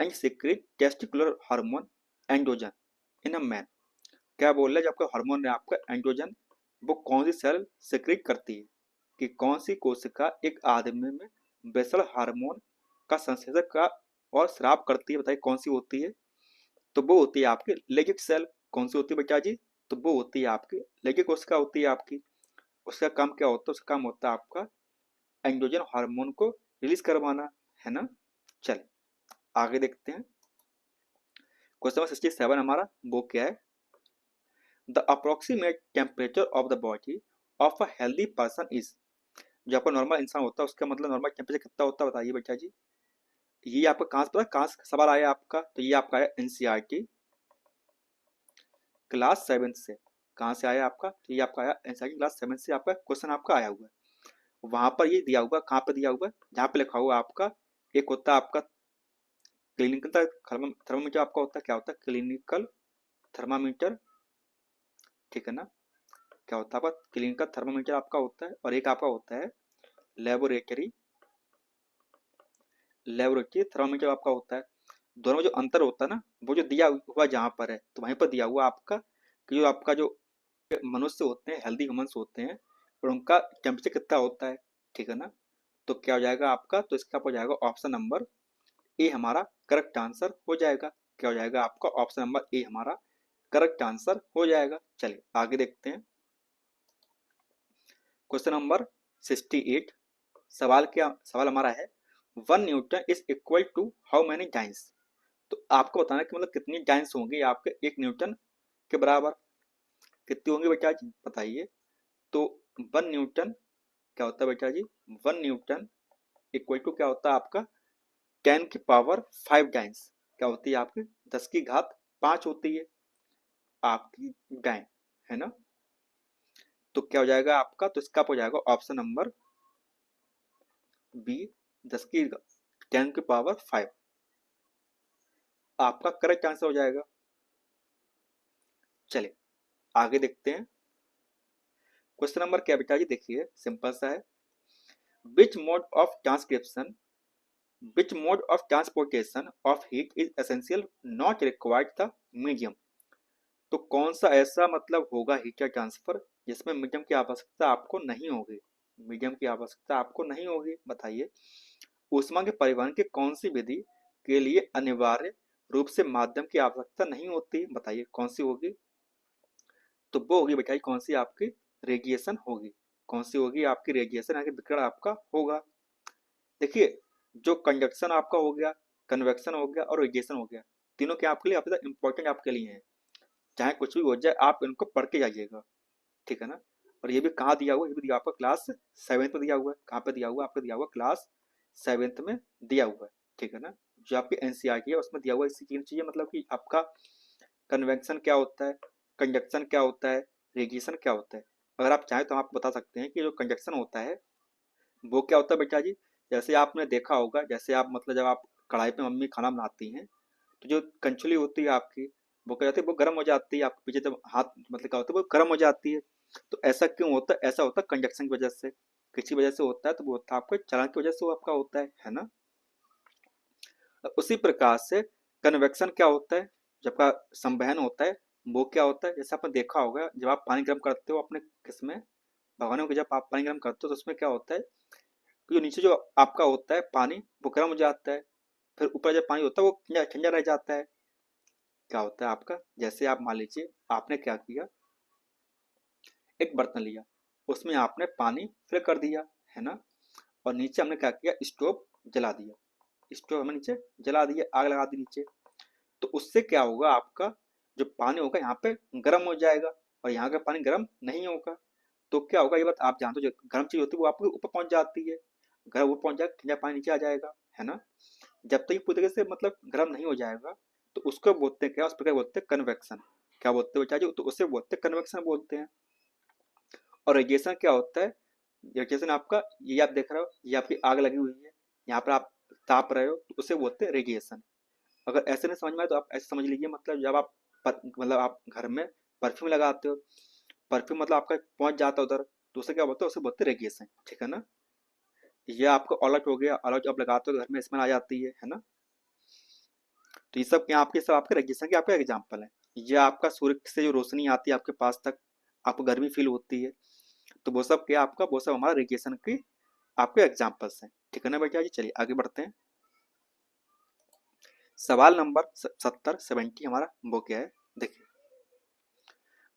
and secrete testicular hormone androgen in a man। क्या बोल रहा है, जब आपका हार्मोन है आपका एंड्रोजन, वो कौन सी सेल सिक्रीट करती है, कि कौन सी कोशिका एक आदमी में बेसल हार्मोन का संश्लेषण का और स्राव करती है, बताइए कौन सी होती है। तो वो होती है आपकी लेगिक सेल। कौन सी होती है बेटा जी, तो वो होती है आपकी लेगिक कोशिका होती है आपकी। उसका काम क्या होता है, उसका काम होता है आपका एंड्रोजन हार्मोन को रिलीज करवाना, है ना। चल आगे देखते हैं क्वेश्चन नंबर 67 हमारा, वो क्या है, the approximate temperature of the body of a healthy person is. जो आपका नॉर्मल इंसान होता है उसका मतलब नॉर्मल टेम्परेचर कितना होता है, बताइए बेटा जी। ये आपका कहाँ से पता, कहाँ से सवाल आया आपका, तो ये आपका आया NCERT क्लास 7 से। कहाँ से आया आपका, तो ये आपका आया NCERT क्लास 7 से, आपका क्वेश्चन आपका आया हुआ है। वहां पर ये दिया हुआ, कहाँ पर दिया हुआ है, जहाँ पे लिखा हुआ आपका एक होता है आपका क्लिनिकल थर्मामीटर, आपका होता है क्या होता है क्लिनिकल थर्मामीटर, ठीक है ना। क्या होता है आपका क्लिनिकल थर्मामीटर आपका होता है, और एक आपका होता है लेबोरेटरी, लेबोरेटरी थर्मामीटर आपका होता है। दोनों में जो अंतर होता है ना, वो जो दिया हुआ जहाँ पर है, तो वहीं पर दिया हुआ आपका कि जो आपका जो मनुष्य होते हैं हेल्दी ह्यूमंस होते हैं, और उनका टेम्परेचर कितना होता है, ठीक है ना। तो क्या हो जाएगा आपका, तो इसका हो जाएगा ऑप्शन नंबर ए हमारा करेक्ट आंसर हो जाएगा। क्या हो जाएगा आपका ऑप्शन नंबर ए हमारा करेक्ट आंसर हो जाएगा। चलिए आगे देखते हैं क्वेश्चन नंबर 68। सवाल हमारा है 1 newton is equal to how many times. तो आपको बताना कि मतलब कितनी टाइम्स होंगी आपके 1 न्यूटन के बराबर, कितनी होंगी बेटा जी बताइए। तो 1 न्यूटन क्या होता है बेटा जी, 1 न्यूटन इक्वल टू क्या होता है आपका 10 की पावर 5 टाइम्स, क्या होती है आपकी 10 की घात 5 होती है आपकी टाइम, है ना। तो क्या हो जाएगा आपका, तो इसका हो जाएगा ऑप्शन नंबर बी 10 की पावर 5 आपका करेक्ट आंसर हो जाएगा। चलिए आगे देखते हैं क्वेश्चन नंबर क्या बेटा जी, देखिए सिंपल सा है। Which mode of transcription which mode of transportation of heat is essential not required the medium. तो कौन सा ऐसा मतलब होगा हीट का ट्रांसफर जिसमें मीडियम की आवश्यकता आपको नहीं होगी, मीडियम की आवश्यकता आपको नहीं होगी, बताइए। ऊष्मा के परिवहन की कौन सी विधि के लिए अनिवार्य रूप से माध्यम की आवश्यकता नहीं होती, बताइए कौन सी होगी। तो वो होगी बेटा कौन सी, आपकी रेडिएशन होगी। कौन सी होगी, आपकी रेडिएशन, आगे विकिरण आपका होगा। देखिए जो कंडक्शन आपका हो गया, कन्वेक्शन हो गया और रेडिएशन हो गया, तीनों क्या आपके लिए आपके इंपॉर्टेंट आपके लिए हैं। चाहे कुछ भी हो जाए आप इनको पढ़ के जाइएगा, ठीक है ना। और ये भी कहाँ दिया हुआ है, ये भी दिया आपका क्लास 7th में दिया हुआ है। कहाँ पे दिया हुआ है, आपको दिया हुआ क्लास 7th में दिया हुआ है, ठीक है ना। जो आपकी एनसीईआरटी है उसमें दिया हुआ है। इसी तीन चीजें मतलब कि आपका कन्वेक्शन क्या होता है, कंडक्शन क्या होता है, रेडिएशन क्या होता है। अगर आप चाहें तो आप बता सकते हैं कि जो कंडक्शन होता है वो क्या होता है बेटा जी। जैसे आपने देखा होगा, जैसे आप मतलब जब आप कढ़ाई पे मम्मी खाना बनाती हैं तो जो कंचुली होती है आपकी, वो क्या जाती है, वो गर्म हो जाती है आपके पीछे जब हाथ मतलब क्या होता है वो गर्म हो जाती है। तो ऐसा क्यों होता है, ऐसा होता है कंडक्शन की वजह से। किसी वजह से होता है तो वो होता है आपके चलन की वजह से वो आपका होता है ना। उसी प्रकार से कन्वेक्शन क्या होता है, जब का संवहन होता है वो क्या होता है। जैसे आपने देखा होगा जब आप पानी गर्म करते हो अपने किसमें, भगोने को, जब आप पानी गर्म करते हो तो उसमें क्या होता है कि जो नीचे जो आपका होता है पानी वो गर्म हो जाता है, फिर ऊपर जब पानी होता है वो ठंडा ठंडा रह जाता है। क्या होता है आपका, जैसे आप मान लीजिए आपने क्या किया, एक बर्तन लिया, उसमें आपने पानी फिल कर दिया, है ना। और नीचे हमने क्या किया, स्टोव जला दिया। स्टोव हमने नीचे जला दिया, आग लगा दी नीचे। तो उससे क्या होगा, आपका जो पानी होगा यहाँ पे गर्म हो जाएगा और यहाँ का पानी गर्म नहीं होगा। तो क्या होगा, ये बात आप जानते हो, जो गर्म चीज होती है वो आपके ऊपर पहुंच जाती है, गर्म ऊपर पहुंच जाएगा, ठंडा पानी नीचे आ जाएगा, है ना। जब तक ये पूरी तरीके से मतलब गर्म नहीं हो जाएगा तो उसको बोलते हैं क्या, उस प्रकार बोलते हैं कन्वेक्शन। क्या बोलते हैं बेटा जी, तो उसे बोलते हैं कन्वेक्शन बोलते हैं। और रेडिएशन क्या होता है, रेडिएशन आपका, ये आप देख रहे हो, ये आपकी आग लगी हुई है, यहाँ पर आप ताप रहे हो तो उसे बोलते हैं रेडिएशन। अगर ऐसे नहीं समझ में आए तो आप ऐसे समझ लीजिए, मतलब जब आप मतलब आप घर में परफ्यूम लगाते हो, परफ्यूम मतलब आपका पहुंच जाता है उधर, तो उसे क्या बोलते हैं, उसे बोलते हैं रेडिएशन, ठीक है ना। ये आपका अलर्ट हो गया, अलर्ट आप लगाते हो तो घर में स्मेल आ जाती है ना। तो ये सब क्या, आपके सब आपके रेगिस्तान के आपका एग्जाम्पल है। ये आपका सूर्य से जो रोशनी आती है आपके पास तक, आपको गर्मी फील होती है, तो वो सब क्या आपका, वो सब हमारा रेडिएशन की आपके एग्जाम्पल्स हैं, ठीक है ना बेटा जी। चलिए आगे बढ़ते हैं। सवाल नंबर 70 हमारा वो क्या है, देखिए।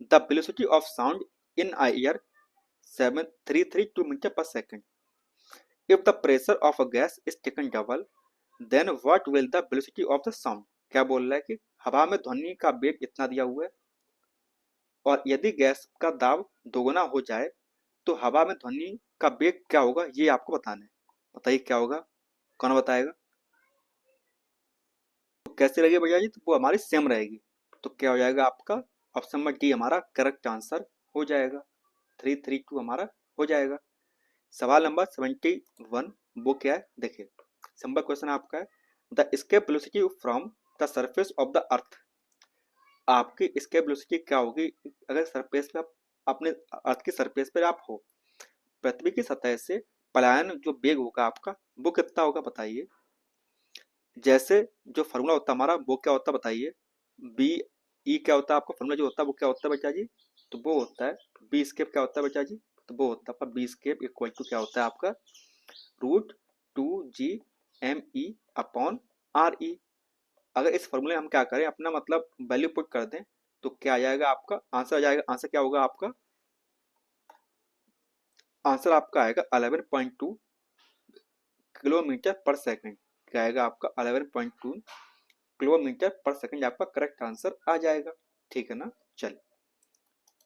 The velocity of sound in air 7332 metre per second. If the pressure of a gas is taken double then what will the velocity of the sound. क्या बोल रहा है कि हवा में ध्वनि का वेग इतना दिया हुआ है, और यदि गैस का दाब दोगुना हो जाए तो हवा में ध्वनि का वेग क्या होगा, ये आपको बताना है। बताइए क्या होगा, कौन बताएगा। तो कैसे रहेगी भैया जी, तो वो हमारी सेम रहेगी। तो क्या हो जाएगा आपका, ऑप्शन नंबर डी हमारा करेक्ट आंसर हो जाएगा। 332 हमारा हो जाएगा। सवाल नंबर 71 वो क्या है, देखिए। सिंपल क्वेश्चन आपका है, the escape velocity from the surface of the earth. आपकी escape velocity क्या होगी अगर सरफेस पे आप अपने अर्थ की सरफेस पे आप हो, पृथ्वी की सतह से पलायन जो वेग होगा आपका वो कितना होगा, बताइए। जैसे जो फार्मूला होता है हमारा वो क्या होता है, बताइए। बी ई क्या होता है आपका फार्मूला जो होता है वो क्या होता है बेटा जी, तो वो होता है बी स्केप। क्या होता है बेटा जी, तो वो होता है आपका बी स्केप इक्वल टू क्या होता है आपका, √2 GME अपॉन RE। अगर इस फॉर्मूले हम क्या करें, अपना मतलब वैल्यू पुट कर दें तो क्या आ जाएगा, आपका आंसर आ जाएगा। आंसर क्या होगा आपका, आंसर आपका आएगा 11.2 किलोमीटर पर सेकंड। क्या आएगा आपका 11.2 किलोमीटर पर सेकंड, आपका करेक्ट आंसर आ जाएगा, ठीक है ना। चल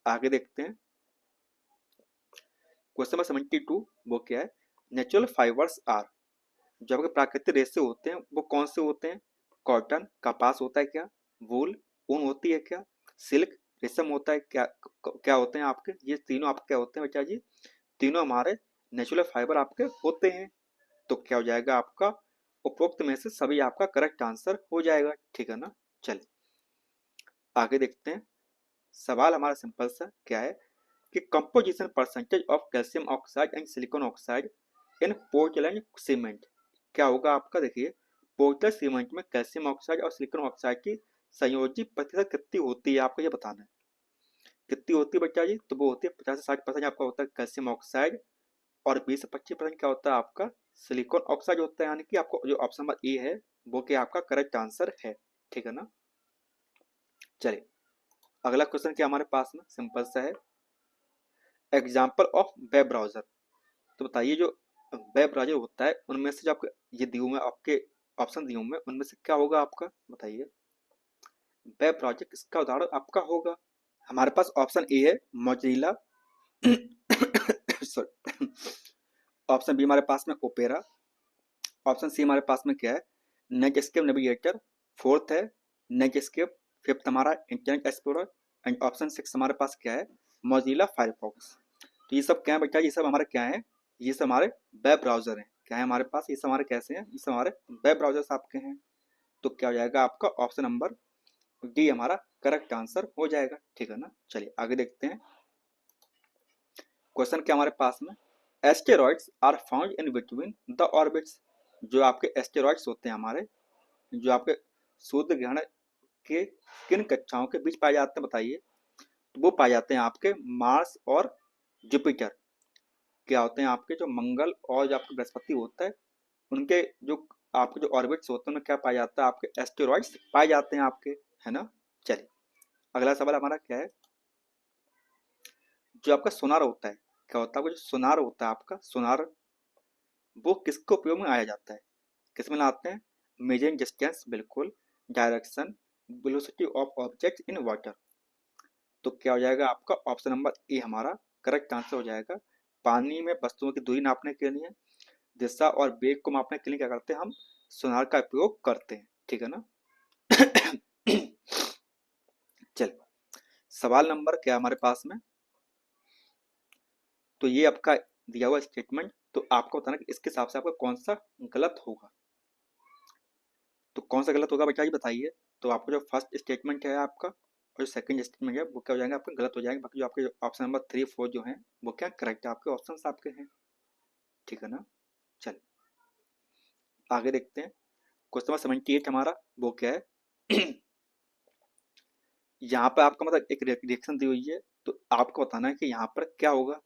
आगे देखते हैं। क्वेश्चन नंबर 72 वो क्या है, नेचुरल फाइबर्स आर। जो आपके प्राकृतिक रेशे होते हैं वो कौन से होते हैं, कॉटन कपास होता है क्या, वूल ऊन होती है क्या, सिल्क रेशम होता है क्या, क्या होते हैं आपके, ये तीनों आपके क्या होते हैं बेटा जी, तीनों हमारे नेचुरल फाइबर आपके होते हैं। तो क्या हो जाएगा आपका, उपरोक्त में से सभी आपका करेक्ट आंसर हो जाएगा, ठीक है ना। चलिए आगे देखते हैं। सवाल हमारा सिंपल सा क्या है, कि composition percentage of calcium oxide and silicon oxide in Portland cement. क्या होगा आपका, देखिए पोर्टलैंड सीमेंट में कैल्शियम ऑक्साइड और सिलिकॉन ऑक्साइड की संयोजी प्रतिशत कितनी होती है, आपको ये बताना है। कितनी होती है बच्चा जी, तो वो होती है 50 से 60% आपका होता है कैल्शियम ऑक्साइड और 20 से 25% क्या होता है आपका सिलिकॉन ऑक्साइड होता है। यानी कि आपको जो ऑप्शन नंबर ए है वो क्या आपका करेक्ट आंसर है, ठीक है ना। चलिए अगला क्वेश्चन क्या हमारे पास में सिंपल सा है, एग्जाम्पल ऑफ वेब ब्राउजर। तो बताइए जो वेब ब्राउजर होता है उनमें से जो आपके ये दिए हुए आपके ऑप्शन दिए हुए उनमें से क्या होगा आपका, बताइए वेब ब्राउजर किसका उदाहरण आपका होगा। हमारे पास ऑप्शन ए है मोजिला सॉरी, ऑप्शन बी हमारे पास में ओपेरा, ऑप्शन सी हमारे पास में क्या है नेटस्केप नेविगेटर, फोर्थ है नेटस्केप, फिफ्थ हमारा internet explorer and option six हमारे पास क्या है मोजिला फायरफॉक्स। तो ये सब क्या है बेटा, ये सब हमारे क्या है, ये सब हमारे वेब ब्राउजर हैं। क्या है हमारे पास, ये सब हमारे कैसे हैं, ये सब हमारे वेब ब्राउजर्स आपके हैं। तो क्या हो जाएगा आपका ऑप्शन नंबर डी हमारा करेक्ट आंसर हो जाएगा, ठीक है ना। चलिए आगे देखते हैं क्वेश्चन क्या हमारे पास में, asteroids are found in between the orbits. जो आपके एस्टेरॉइड्स होते हैं हमारे, जो आपके सूर्य ग्रहण के किन कक्षाओं के बीच पाए जाते हैं बताइए। तो वो पाए जाते हैं आपके मार्स और जुपिटर। क्या होते हैं आपके जो मंगल और जो आपके बृहस्पति होता है उनके जो आपके जो ऑर्बिट्स होते हैं उनमें क्या पाया जाता है, आपके एस्टेरॉइड्स पाए जाते हैं आपके, है ना। चलिए अगला सवाल हमारा क्या है, जो आपका सोनार होता है, क्या होता है वो जो सोनार होता है आपका सोनार, वो किसके उपयोग में आया जाता है, किस में लाते हैं, मेजरिंग डिस्टेंस बिल्कुल, direction, velocity of object in water. तो क्या हो जाएगा आपका ऑप्शन नंबर ए हमारा करेक्ट आंसर हो जाएगा। पानी में वस्तुओं की दूरी नापने के लिए, दिशा और वेग को मापने के लिए क्या करते हैं हम सोनार का उपयोग करते हैं, ठीक है ना। चलिए सवाल नंबर क्या हमारे पास में, तो ये आपका दिया हुआ स्टेटमेंट, तो आपको बताना कि इसके हिसाब से आपका कौन सा गलत होगा। तो कौन सा गलत होगा बेटा ये बताइए। तो आपको जो फर्स्ट स्टेटमेंट है आपका और जो सेकंड स्टेटमेंट है वो क्या हो जाएंगे आपके गलत हो जाएंगे, बाकी जो आपके ऑप्शन नंबर 3 4 जो हैं वो क्या करेक्ट है, आपके ऑप्शन आपके हैं, ठीक है ना। चलिए आगे देखते हैं क्वेश्चन नंबर 78 हमारा वो क्या है यहाँ पर आपका मतलब एक रिएक्शन दी हुई है, तो आपको बताना है कि यहाँ पर क्या होगा।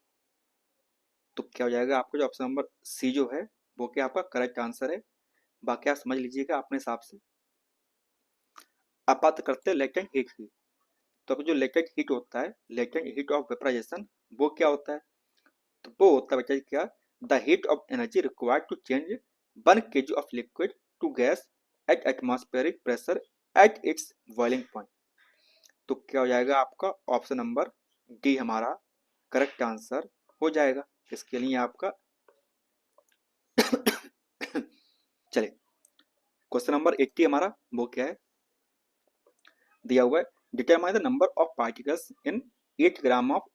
तो क्या हो जाएगा आपका जो ऑप्शन नंबर सी जो है वो क्या आपका करेक्ट आंसर है, बाकी आप समझ लीजिएगा अपने हिसाब से। अब बात करते हैं लेटेंट हीट की। तो अब जो लेटेंट हीट होता है, लेटेंट हीट ऑफ वेपराइजेशन, वो क्या होता है, तो वो होता है बेटा क्या, the heat of energy required to change 1 kg of liquid to gas at atmospheric pressure at its boiling point. तो क्या हो जाएगा आपका ऑप्शन नंबर डी हमारा करेक्ट आंसर हो जाएगा इसके लिए आपका चलिए क्वेश्चन नंबर 80 हमारा वो क्या है, दिया हुआ है determine the number of particles in 8 gram of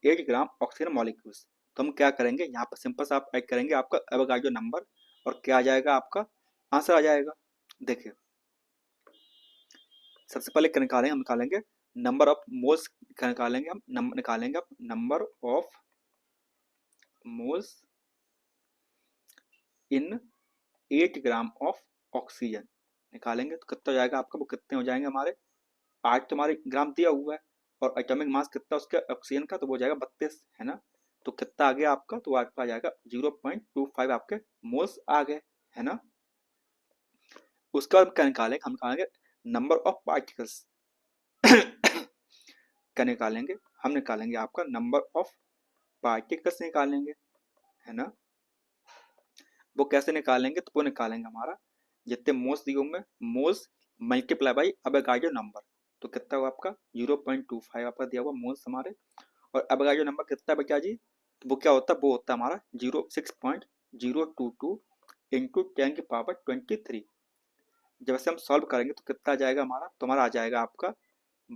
8 gram oxygen molecules. तो हम क्या करेंगे यहाँ पर सिंपल सा आप ऐड करेंगे आपका एवोगाड्रो नंबर और क्या आ जाएगा आपका आंसर आ जाएगा। देखिए सबसे पहले क्या निकालेंगे, हम निकालेंगे नंबर ऑफ मोल्स, निकालेंगे हम निकालेंगे number of moles in 8 gram of oxygen निकालेंगे तो कितना हो जाएगा आपका, वो कितने हो जाएंगे हमारे 8 तो हमारे ग्राम दिया हुआ है और एटॉमिक मास कितना उसका ऑक्सीजन का, तो वो हो जाएगा 32, है ना। तो कितना आ गया आपका, तो आपका आ जाएगा 0.25 आपके मोल्स आ गए, है ना। उसके बाद क्या निकालेंगे, हम निकालेंगे नंबर ऑफ पार्टिकल्स क्या निकालेंगे, हम निकालेंगे आपका नंबर ऑफ पार्टिकल्स निकालेंगे, है ना। वो कैसे निकालेंगे, तो वो निकालेंगे हमारा जितने मोल्स दिए होंगे moles multiply by Avogadro number. तो कितना हुआ आपका 0.25 आपका दिया हुआ मोल्स हमारे, और एवोगाड्रो नंबर कितना बचा जी, तो वो क्या होता है, वो होता है हमारा 6.022 इंटू 10⁻23। जब से हम सॉल्व करेंगे तो कितना आ जाएगा हमारा, तो हमारा आ जाएगा आपका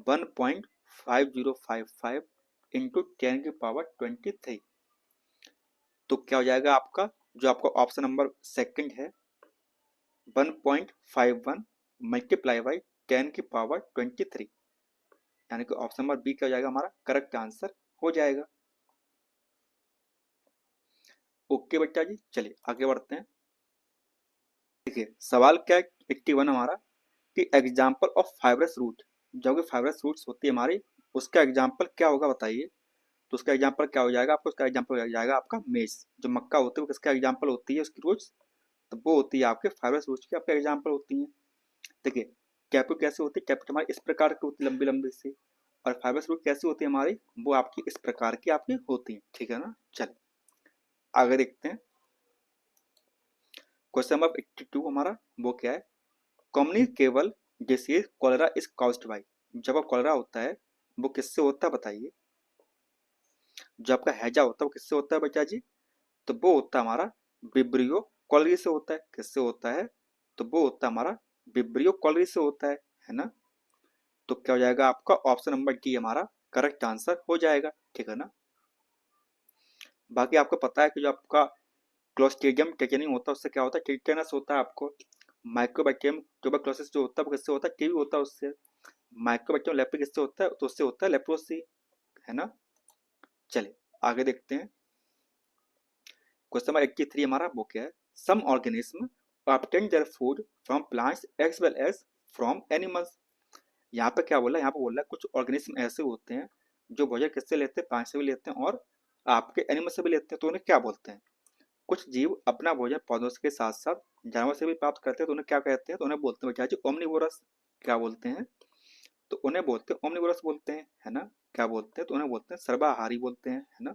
1.5055 इंटू 10⁻23। तो क्या हो जाएगा आपका जो आपका ऑप्शन नंबर सेकंड है 1.51 मल्टीप्लाई बाई 10⁻23, यानी कि ऑप्शन नंबर बी क्या हो जाएगा हमारा करेक्ट आंसर हो जाएगा। ओके बच्चा जी, चलिए आगे बढ़ते हैं। देखिए सवाल क्या है 81 हमारा कि एग्जाम्पल ऑफ फाइब्रस रूट, जो कि फाइब्रस रूट्स होती है हमारी, उसका एग्जाम्पल क्या होगा बताइए। तो उसका एग्जाम्पल क्या हो जाएगा आपको, उसका एग्जाम्पल हो जाएगा आपका मेज। जो मक्का होती है वो किसका एग्जाम्पल होती है उसकी रूट्स, तो वो होती है आपके फाइब्रस रूट्स की आपके एग्जाम्पल होती हैं। देखिए कैप्यू कैसे होती है, कैप्यू हमारी इस प्रकार की होती है लंबी लंबी सी, और फाइब्रस रूट कैसी होती है हमारी, वो आपकी इस प्रकार की आपकी होती है, ठीक है ना। चलिए आगे देखते हैं। क्वेश्चन नंबर 82 हमारा वो क्या है, communicable disease cholera is caused by, जब कॉलेरा होता है वो किससे होता है बताइए। जो आपका हैजा होता है वो किससे होता है बच्चा जी, तो वो होता है हमारा विब्रियो कॉलरी से होता है। किससे होता है, तो वो होता है हमारा विब्रियो कॉलरी से होता है ना। तो क्या हो जाएगा आपका ऑप्शन नंबर डी हमारा करेक्ट आंसर हो जाएगा, ठीक है ना। बाकी आपको पता है कि जो आपका क्लोस्ट्रीडियम टेटनी होता है उससे क्या होता है, टिटेनस होता है आपको। माइक्रोबैक्टीरियम ट्यूबरक्लोसिस जो होता है वो किससे होता है, टीबी होता है उससे। माइक्रोबैक्टीरियम लेप्री किससे होता है, तो उससे होता है लेप्रोसी, है ना। चलिए आगे देखते हैं। क्वेश्चन नंबर 83 हमारा वो क्या है, some organism obtain their food from plants as well as from animals. यहाँ पे क्या बोला है, यहाँ पे बोला है कुछ ऑर्गेनिज्म ऐसे होते हैं जो भोजन किससे लेते हैं, प्लांट से भी लेते हैं और आपके एनिमल से भी लेते हैं, तो उन्हें क्या बोलते हैं। कुछ जीव अपना भोजन पौधों के साथ साथ जानवर से भी प्राप्त करते हैं, तो उन्हें क्या कहते हैं, तो उन्हें बोलते हैं क्या जी ओमनिवोरस। क्या बोलते हैं, तो उन्हें बोलते हैं ओमनिवोरस बोलते हैं, है ना। क्या बोलते हैं, तो उन्हें बोलते हैं सर्वाहारी बोलते हैं, है ना।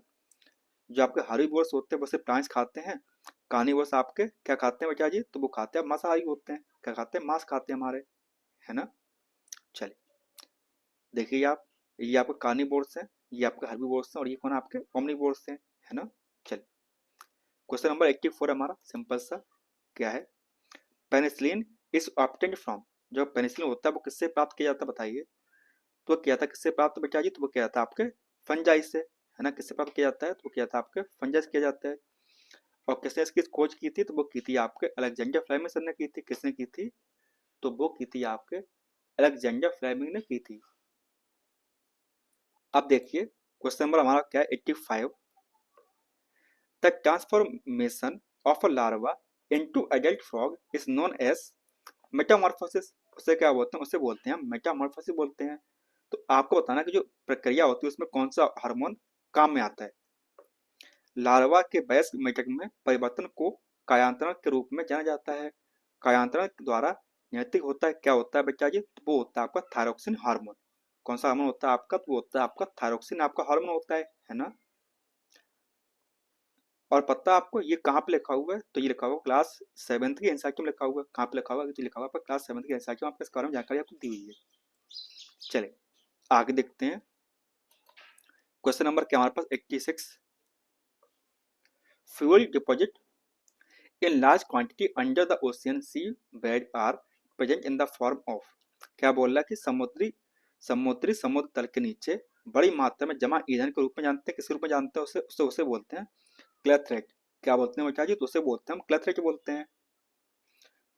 जो आपके हर्बीवोर्स होते हैं वो सिर्फ प्लांट्स खाते हैं। कार्निवोर्स आपके क्या खाते हैं बच्चा जी, तो वो खाते हैं मांसाहारी होते हैं, क्या खाते हैं, मांस खाते हैं हमारे, है ना। चलिए देखिए आप, ये आपके कार्निवोर्स हैं, ये आपके हर्बीवोर्स हैं, और ये कौन आपके ओमनिवोर्स हैं, है ना। चलिए क्वेश्चन नंबर 84 हमारा सिंपल सा क्या है, पेनिसिलिन इज ऑब्टेन्ड फ्रॉम, जो पेनिसिलिन होता है वो किससे प्राप्त किया जाता है बताइए। तो क्या था किससे प्राप्त बचा जी, तो वो क्या था आपके फंजाई से, है ना। किससे प्राप्त किया जाता है, तो क्या था आपके फंजाई से किया जाता है। और किसने इसकी खोज की थी, तो वो की थी आपके अलेक्जेंडर फ्लेमिंग ने की थी। किसने की थी, तो वो की थी आपके अलेक्जेंडर फ्लेमिंग ने की थी। अब देखिए क्वेश्चन नंबर हमारा क्या है 85, the transformation of a larva into adult frog is known as metamorphosis. उसे क्या बोलते हैं, उसे बोलते हैं मेटामॉर्फोसिस बोलते हैं। तो आपको बताना कि जो प्रक्रिया होती है उसमें कौन सा हार्मोन काम में आता है। लार्वा के वयस्क मेढक में परिवर्तन को कायांतरण के रूप में जाना जाता है। कायांतरण द्वारा नैतिक होता है, क्या होता है बच्चा जी, तो वो होता है आपका थायरोक्सिन हार्मोन। कौन सा हार्मोन होता है आपका, तो वो होता है आपका थायरोक्सिन आपका हार्मोन होता है ना। और पता है आपको ये कहाँ पे लिखा हुआ है, तो ये लिखा हुआ क्लास 7th की एनसीईआरटी में लिखा हुआ है। कहाँ पे लिखा हुआ है, तो लिखा हुआ है क्लास 7th की एनसीईआरटी में, आपको इस बारे में जानकारी आपको दी हुई है। चलिए आगे देखते हैं। क्वेश्चन नंबर क्या हमारे पास 86, fuel deposit in large quantity under the ocean sea bed are present in the form of। क्या बोल रहा है कि समुद्र तल के नीचे बड़ी मात्रा में जमा ईंधन के रूप में जानते हैं, किस रूप में जानते हैं उसे उसे उसे बोलते हैं क्लेथरेट। क्या बोलते हैं बच्चा जी, तो उसे बोलते हैं हम क्लेथरेट बोलते हैं।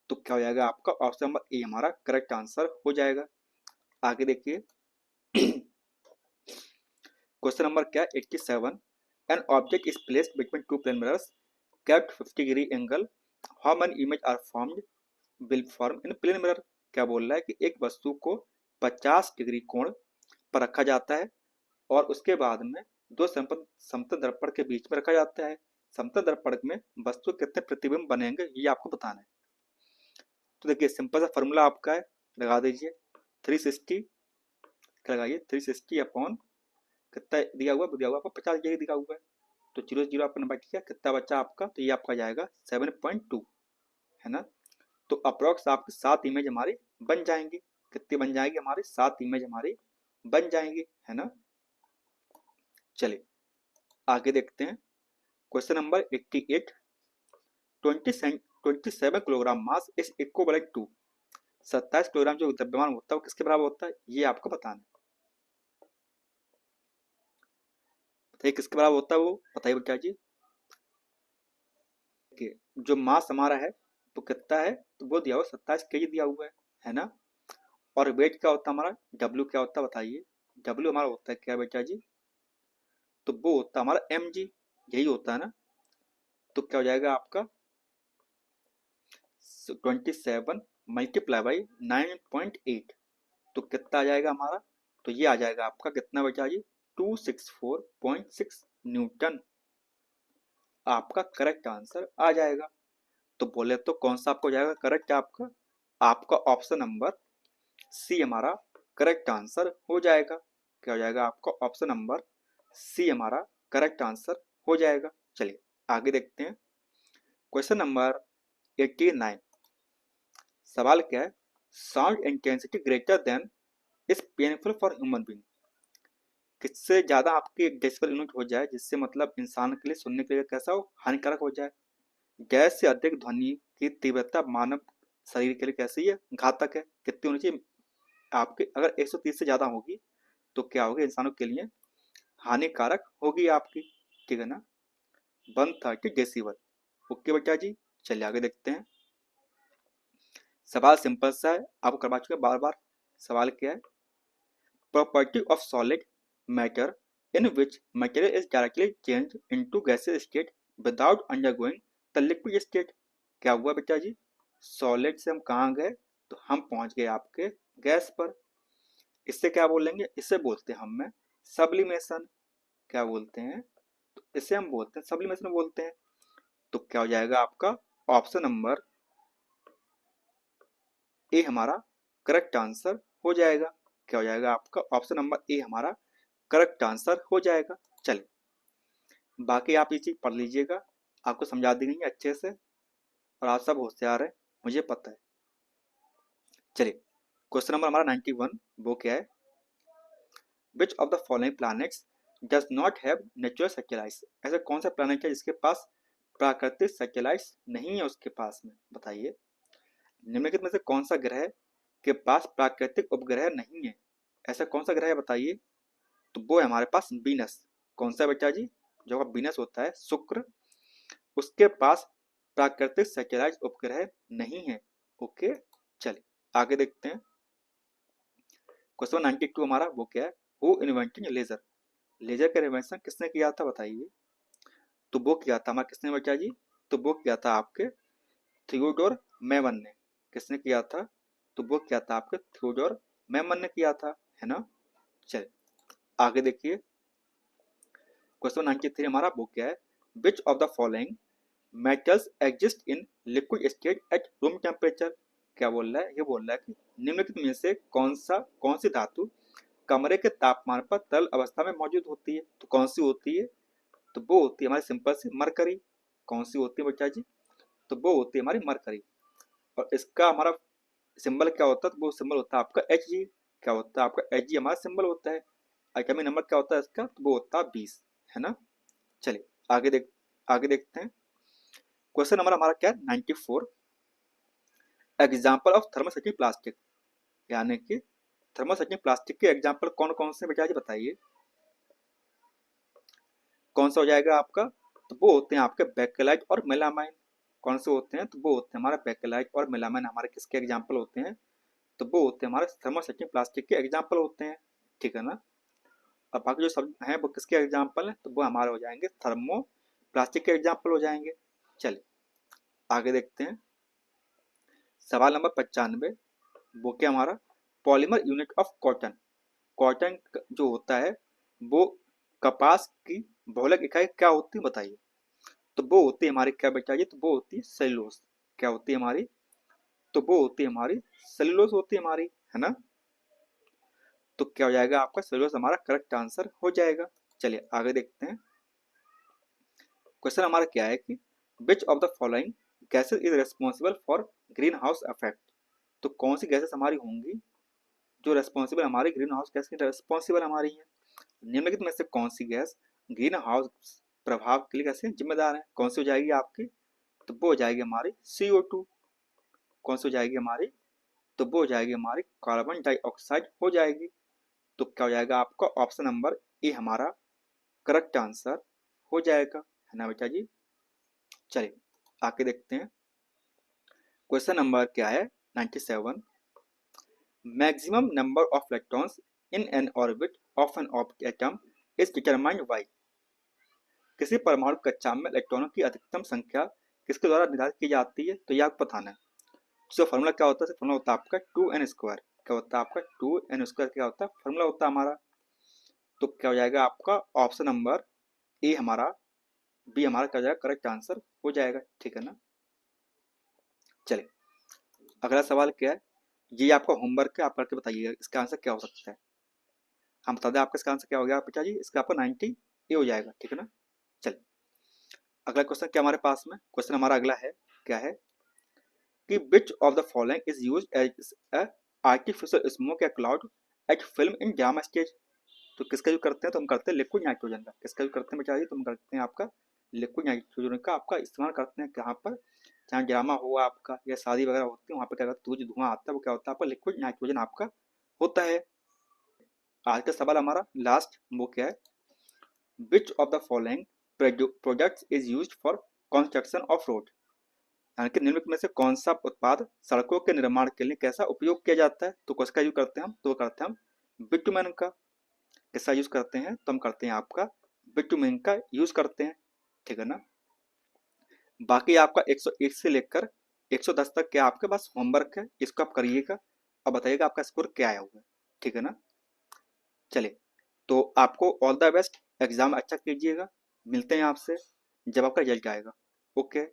तो क्या हो जाएगा आपका ऑप्शन नंबर ए हमारा करेक्ट आंसर हो जाएगा। आगे देखिए क्वेश्चन नंबर क्या है 87, an object is placed between two plane mirrors kept 50 degree angle, how many image are formed will form in plane mirror. क्या बोल रहा है कि एक वस्तु को 50 डिग्री कोण पर रखा जाता है और उसके बाद में दो समतल दर्पण के बीच में रखा जाता है। समतल दर्पण में वस्तु के कितने प्रतिबिंब बनेंगे ये आपको बताना है। तो देखिए सिंपल सा फॉर्मूला आपका है, लगा दीजिए 360, लगाइए 360 अपॉन कितना दिया हुआ, आपको 50 डिग्री दिया हुआ है। तो 0 0 आपका नंबर किया, कितना बचा आपका, तो ये आपका जाएगा 7.2, है ना। तो अप्रोक्स आपकी 7 इमेज हमारी बन जाएंगी। कितनी बन जाएंगी हमारी, 7 इमेज हमारी बन जाएंगी, है ना। चलिए आगे देखते हैं। Question number 88, 27 kilogram mass is equivalent to, 27 kilogram जो द्रव्यमान होता है वो किसके बराबर होता है, ये आपको बताना है। बताइए किसके बराबर होता है वो, बताइए बेटा जी। जो मास हमारा है वो कितना है, तो वो दिया हुआ 27 kg दिया हुआ है ना। और वेट क्या होता है हमारा, डब्ल्यू क्या होता है बताइए। डब्ल्यू हमारा होता है क्या बेटा जी, तो वो होता है हमारा mg, यही होता है ना। तो क्या हो जाएगा आपका 27 मल्टीप्लाई बाई 9.8, तो कितना आ जाएगा हमारा, तो ये आ जाएगा आपका कितना बचा जी 264.6 न्यूटन, आपका करेक्ट आंसर आ जाएगा। तो बोले तो कौन सा आपको जाएगा करेक्ट, आपका ऑप्शन नंबर सी हमारा करेक्ट आंसर हो जाएगा। क्या हो जाएगा आपका ऑप्शन नंबर सी हमारा करेक्ट आंसर हो जाएगा। चलिए आगे देखते हैं। क्वेश्चन नंबर 89, सवाल क्या है, sound intensity greater than is painful for human being. किससे ज्यादा आपकी डेसिबल यूनिट हो जाए जिससे मतलब इंसान के लिए सुनने के लिए कैसा हो, हानिकारक हो जाए। गैस से अधिक ध्वनि की तीव्रता मानव शरीर के लिए कैसी है, घातक है। कितनी होनी चाहिए आपके, अगर 130 से ज्यादा होगी तो क्या होगी इंसानों के लिए हानिकारक होगी आपकी, ठीक है ना, 130 डेसिबल। ओके बेटा जी, चलिए आगे देखते हैं। सवाल सिंपल सा है, आपको करवा चुके बार बार। सवाल क्या है, property of solid matter in which material is directly change into gases state without undergoing the liquid state. क्या हुआ बेटा जी, सॉलिड से हम कहाँ गए, तो हम पहुंच गए आपके गैस पर। इससे क्या बोलेंगे, इससे बोलते हैं हम सब्लिमेशन। क्या बोलते हैं, तो इसे हम बोलते हैं सब्लिमेशन बोलते हैं। तो क्या हो जाएगा आपका ऑप्शन नंबर ए हमारा करेक्ट आंसर हो जाएगा। क्या हो जाएगा आपका ऑप्शन नंबर ए हमारा करेक्ट आंसर हो जाएगा। चलिए बाकी आप ये चीज पढ़ लीजिएगा, आपको समझा दी गई अच्छे से, और आप सब होशियार है मुझे पता है। चलिए क्वेश्चन नंबर हमारा 91, वो क्या है, which of the following planets does not have natural satellites. ऐसा कौन सा प्लैनेट है जिसके पास प्राकृतिक सैटेलाइट्स नहीं है उसके पास में, बताइए। निम्नलिखित में से कौन सा ग्रह के पास प्राकृतिक उपग्रह नहीं है, ऐसा कौन सा ग्रह है बताइए। तो वो है हमारे पास वीनस। कौन सा बेटा जी, जो वीनस होता है शुक्र, उसके पास प्राकृतिक सैटेलाइट उपग्रह नहीं है। ओके चलिए आगे देखते हैं। क्वेश्चन 92 हमारा वो क्या है, हु इन्वेंटेड लेजर। लेजर का इन्वेंशन किसने किया था बताइए। तो वो किया था हमारा किसने बेटा जी, तो वो किया था आपके थियोडोर मेमन ने। किसने किया था, तो वो किया था आपके थियोडोर मेमन ने किया था, है ना। चलिए आगे देखिए। क्वेश्चन 93 हमारा वो क्या है, which of the following metals exist in liquid state at room temperature. क्या बोल रहा है, ये बोल रहा है कि निम्नलिखित में से कौन सी धातु कमरे के तापमान पर तरल अवस्था में मौजूद होती है। तो कौन सी होती है, तो वो होती है हमारी सिंपल सी मरकरी। कौन सी होती है बेटा जी, तो वो होती है हमारी मरकरी। और इसका हमारा सिंबल क्या होता है, तो वो सिंबल होता है आपका एच जी। क्या होता है आपका एच जी हमारा सिंबल होता है। एटॉमिक नंबर क्या होता है इसका, तो वो होता है 20, है ना। चलिए आगे देखते हैं। क्वेश्चन नंबर हमारा क्या है 94, एग्जाम्पल ऑफ थर्मोसेटिंग प्लास्टिक। यानी कि थर्मोसेटिंग प्लास्टिक के एग्जाम्पल कौन कौन से बेटा जी बताइए। कौन सा हो जाएगा आपका, तो वो होते हैं आपके बेकेलाइट और मेलामाइन। कौन से होते हैं, तो वो होते हैं हमारे बेकेलाइट और मेलामाइन, हमारे किसके एग्जाम्पल होते हैं, तो वो होते हैं हमारे थर्मोसेटिंग प्लास्टिक के एग्जाम्पल होते हैं, ठीक है ना। अब बाकी जो सब हैं वो किसके एग्जाम्पल हैं, तो वो हमारे हो जाएंगे थर्मो प्लास्टिक के एग्जाम्पल हो जाएंगे। चलिए आगे देखते हैं। सवाल नंबर 95, वो क्या हमारा, polymer unit of cotton. Cotton जो होता है वो कपास की बहुलक इकाई क्या होती है बताइए। तो वो होती है हमारी क्या बेटा जी, तो वो होती है सेलुलोज। क्या होती है हमारी, तो वो होती है हमारी सेलुलोज होती है हमारी, है ना। तो क्या हो जाएगा आपका सेलुलोज हमारा करेक्ट आंसर हो जाएगा। चलिए आगे देखते हैं। क्वेश्चन हमारा क्या है कि which of the following gases is responsible for green house effect. तो कौन सी गैसेस हमारी होंगी जो रेस्पॉन्सिबल हमारी ग्रीन हाउस गैस की रेस्पॉन्सिबल हमारी है। निम्नलिखित में से कौन सी गैस ग्रीन हाउस प्रभाव के लिए कैसे जिम्मेदार है, कौन सी हो जाएगी आपकी, तो वो हो जाएगी हमारी CO2। कौन सी हो जाएगी हमारी, तो वो हो जाएगी हमारी कार्बन डाइऑक्साइड हो जाएगी। तो क्या हो जाएगा आपका ऑप्शन नंबर ए हमारा करेक्ट आंसर हो जाएगा, है ना बेटा जी। चलिए आगे देखते हैं। क्वेश्चन नंबर क्या है 97, maximum number of electrons in an orbit of an atom is determined by। किसी परमाणु कक्षा में इलेक्ट्रॉनों की अधिकतम संख्या किसके द्वारा निर्धारित की जाती है, तो ये आपको बताना है। जो फॉर्मूला क्या होता है, फॉर्मूला होता है आपका 2n²। क्या होता है आपका 2n², क्या होता है फॉर्मूला होता है हमारा। तो क्या हो जाएगा आपका ऑप्शन नंबर ए हमारा, बी हमारा क्या हो जाएगा करेक्ट आंसर हो जाएगा, ठीक है ना। चलिए अगला सवाल क्या है, ये आपका होमवर्क है, आप करके बताइएगा इसका आंसर क्या हो सकता है। हम बता दें आपका इसका आंसर क्या हो गया पिताजी, इसका आपका 90 ए हो जाएगा, ठीक है ना। चलिए अगला क्वेश्चन क्या हमारे पास में, क्वेश्चन हमारा अगला है, क्या है कि which of the following is used as a artificial smoke या cloud at film in drama stage. तो किसका यूज करते हैं, तो हम करते हैं लिक्विड नाइट्रोजन का। किसका यूज करते हैं बेटा, तो हम करते हैं आपका लिक्विड नाइट्रोजन का आपका इस्तेमाल करते हैं कहाँ पर, चाहे ड्रामा हुआ आपका या शादी वगैरह होती है, वहाँ पे क्या करते हैं, जो धुआं आता है वो क्या होता है आपका लिक्विड नाइट्रोजन आपका होता है। आज का सवाल हमारा लास्ट वो क्या है, which of the following products is used for construction of road. यानी कि निम्नलिखित में से कौन सा उत्पाद सड़कों के निर्माण के लिए कैसा उपयोग किया जाता है, तो किसका यूज करते हैं हम, तो करते हैं हम बिटुमेन का। किसका यूज करते हैं, तो हम करते हैं आपका बिटुमेन का यूज करते हैं, ठीक है ना। बाकी आपका 101 से लेकर 110 तक क्या आपके पास होमवर्क है, इसको आप करिएगा। अब बताइएगा आपका स्कोर क्या आया हुआ है, ठीक है ना। चलिए तो आपको ऑल द बेस्ट, एग्जाम अच्छा कीजिएगा, मिलते हैं आपसे जब आपका रिजल्ट आएगा। ओके।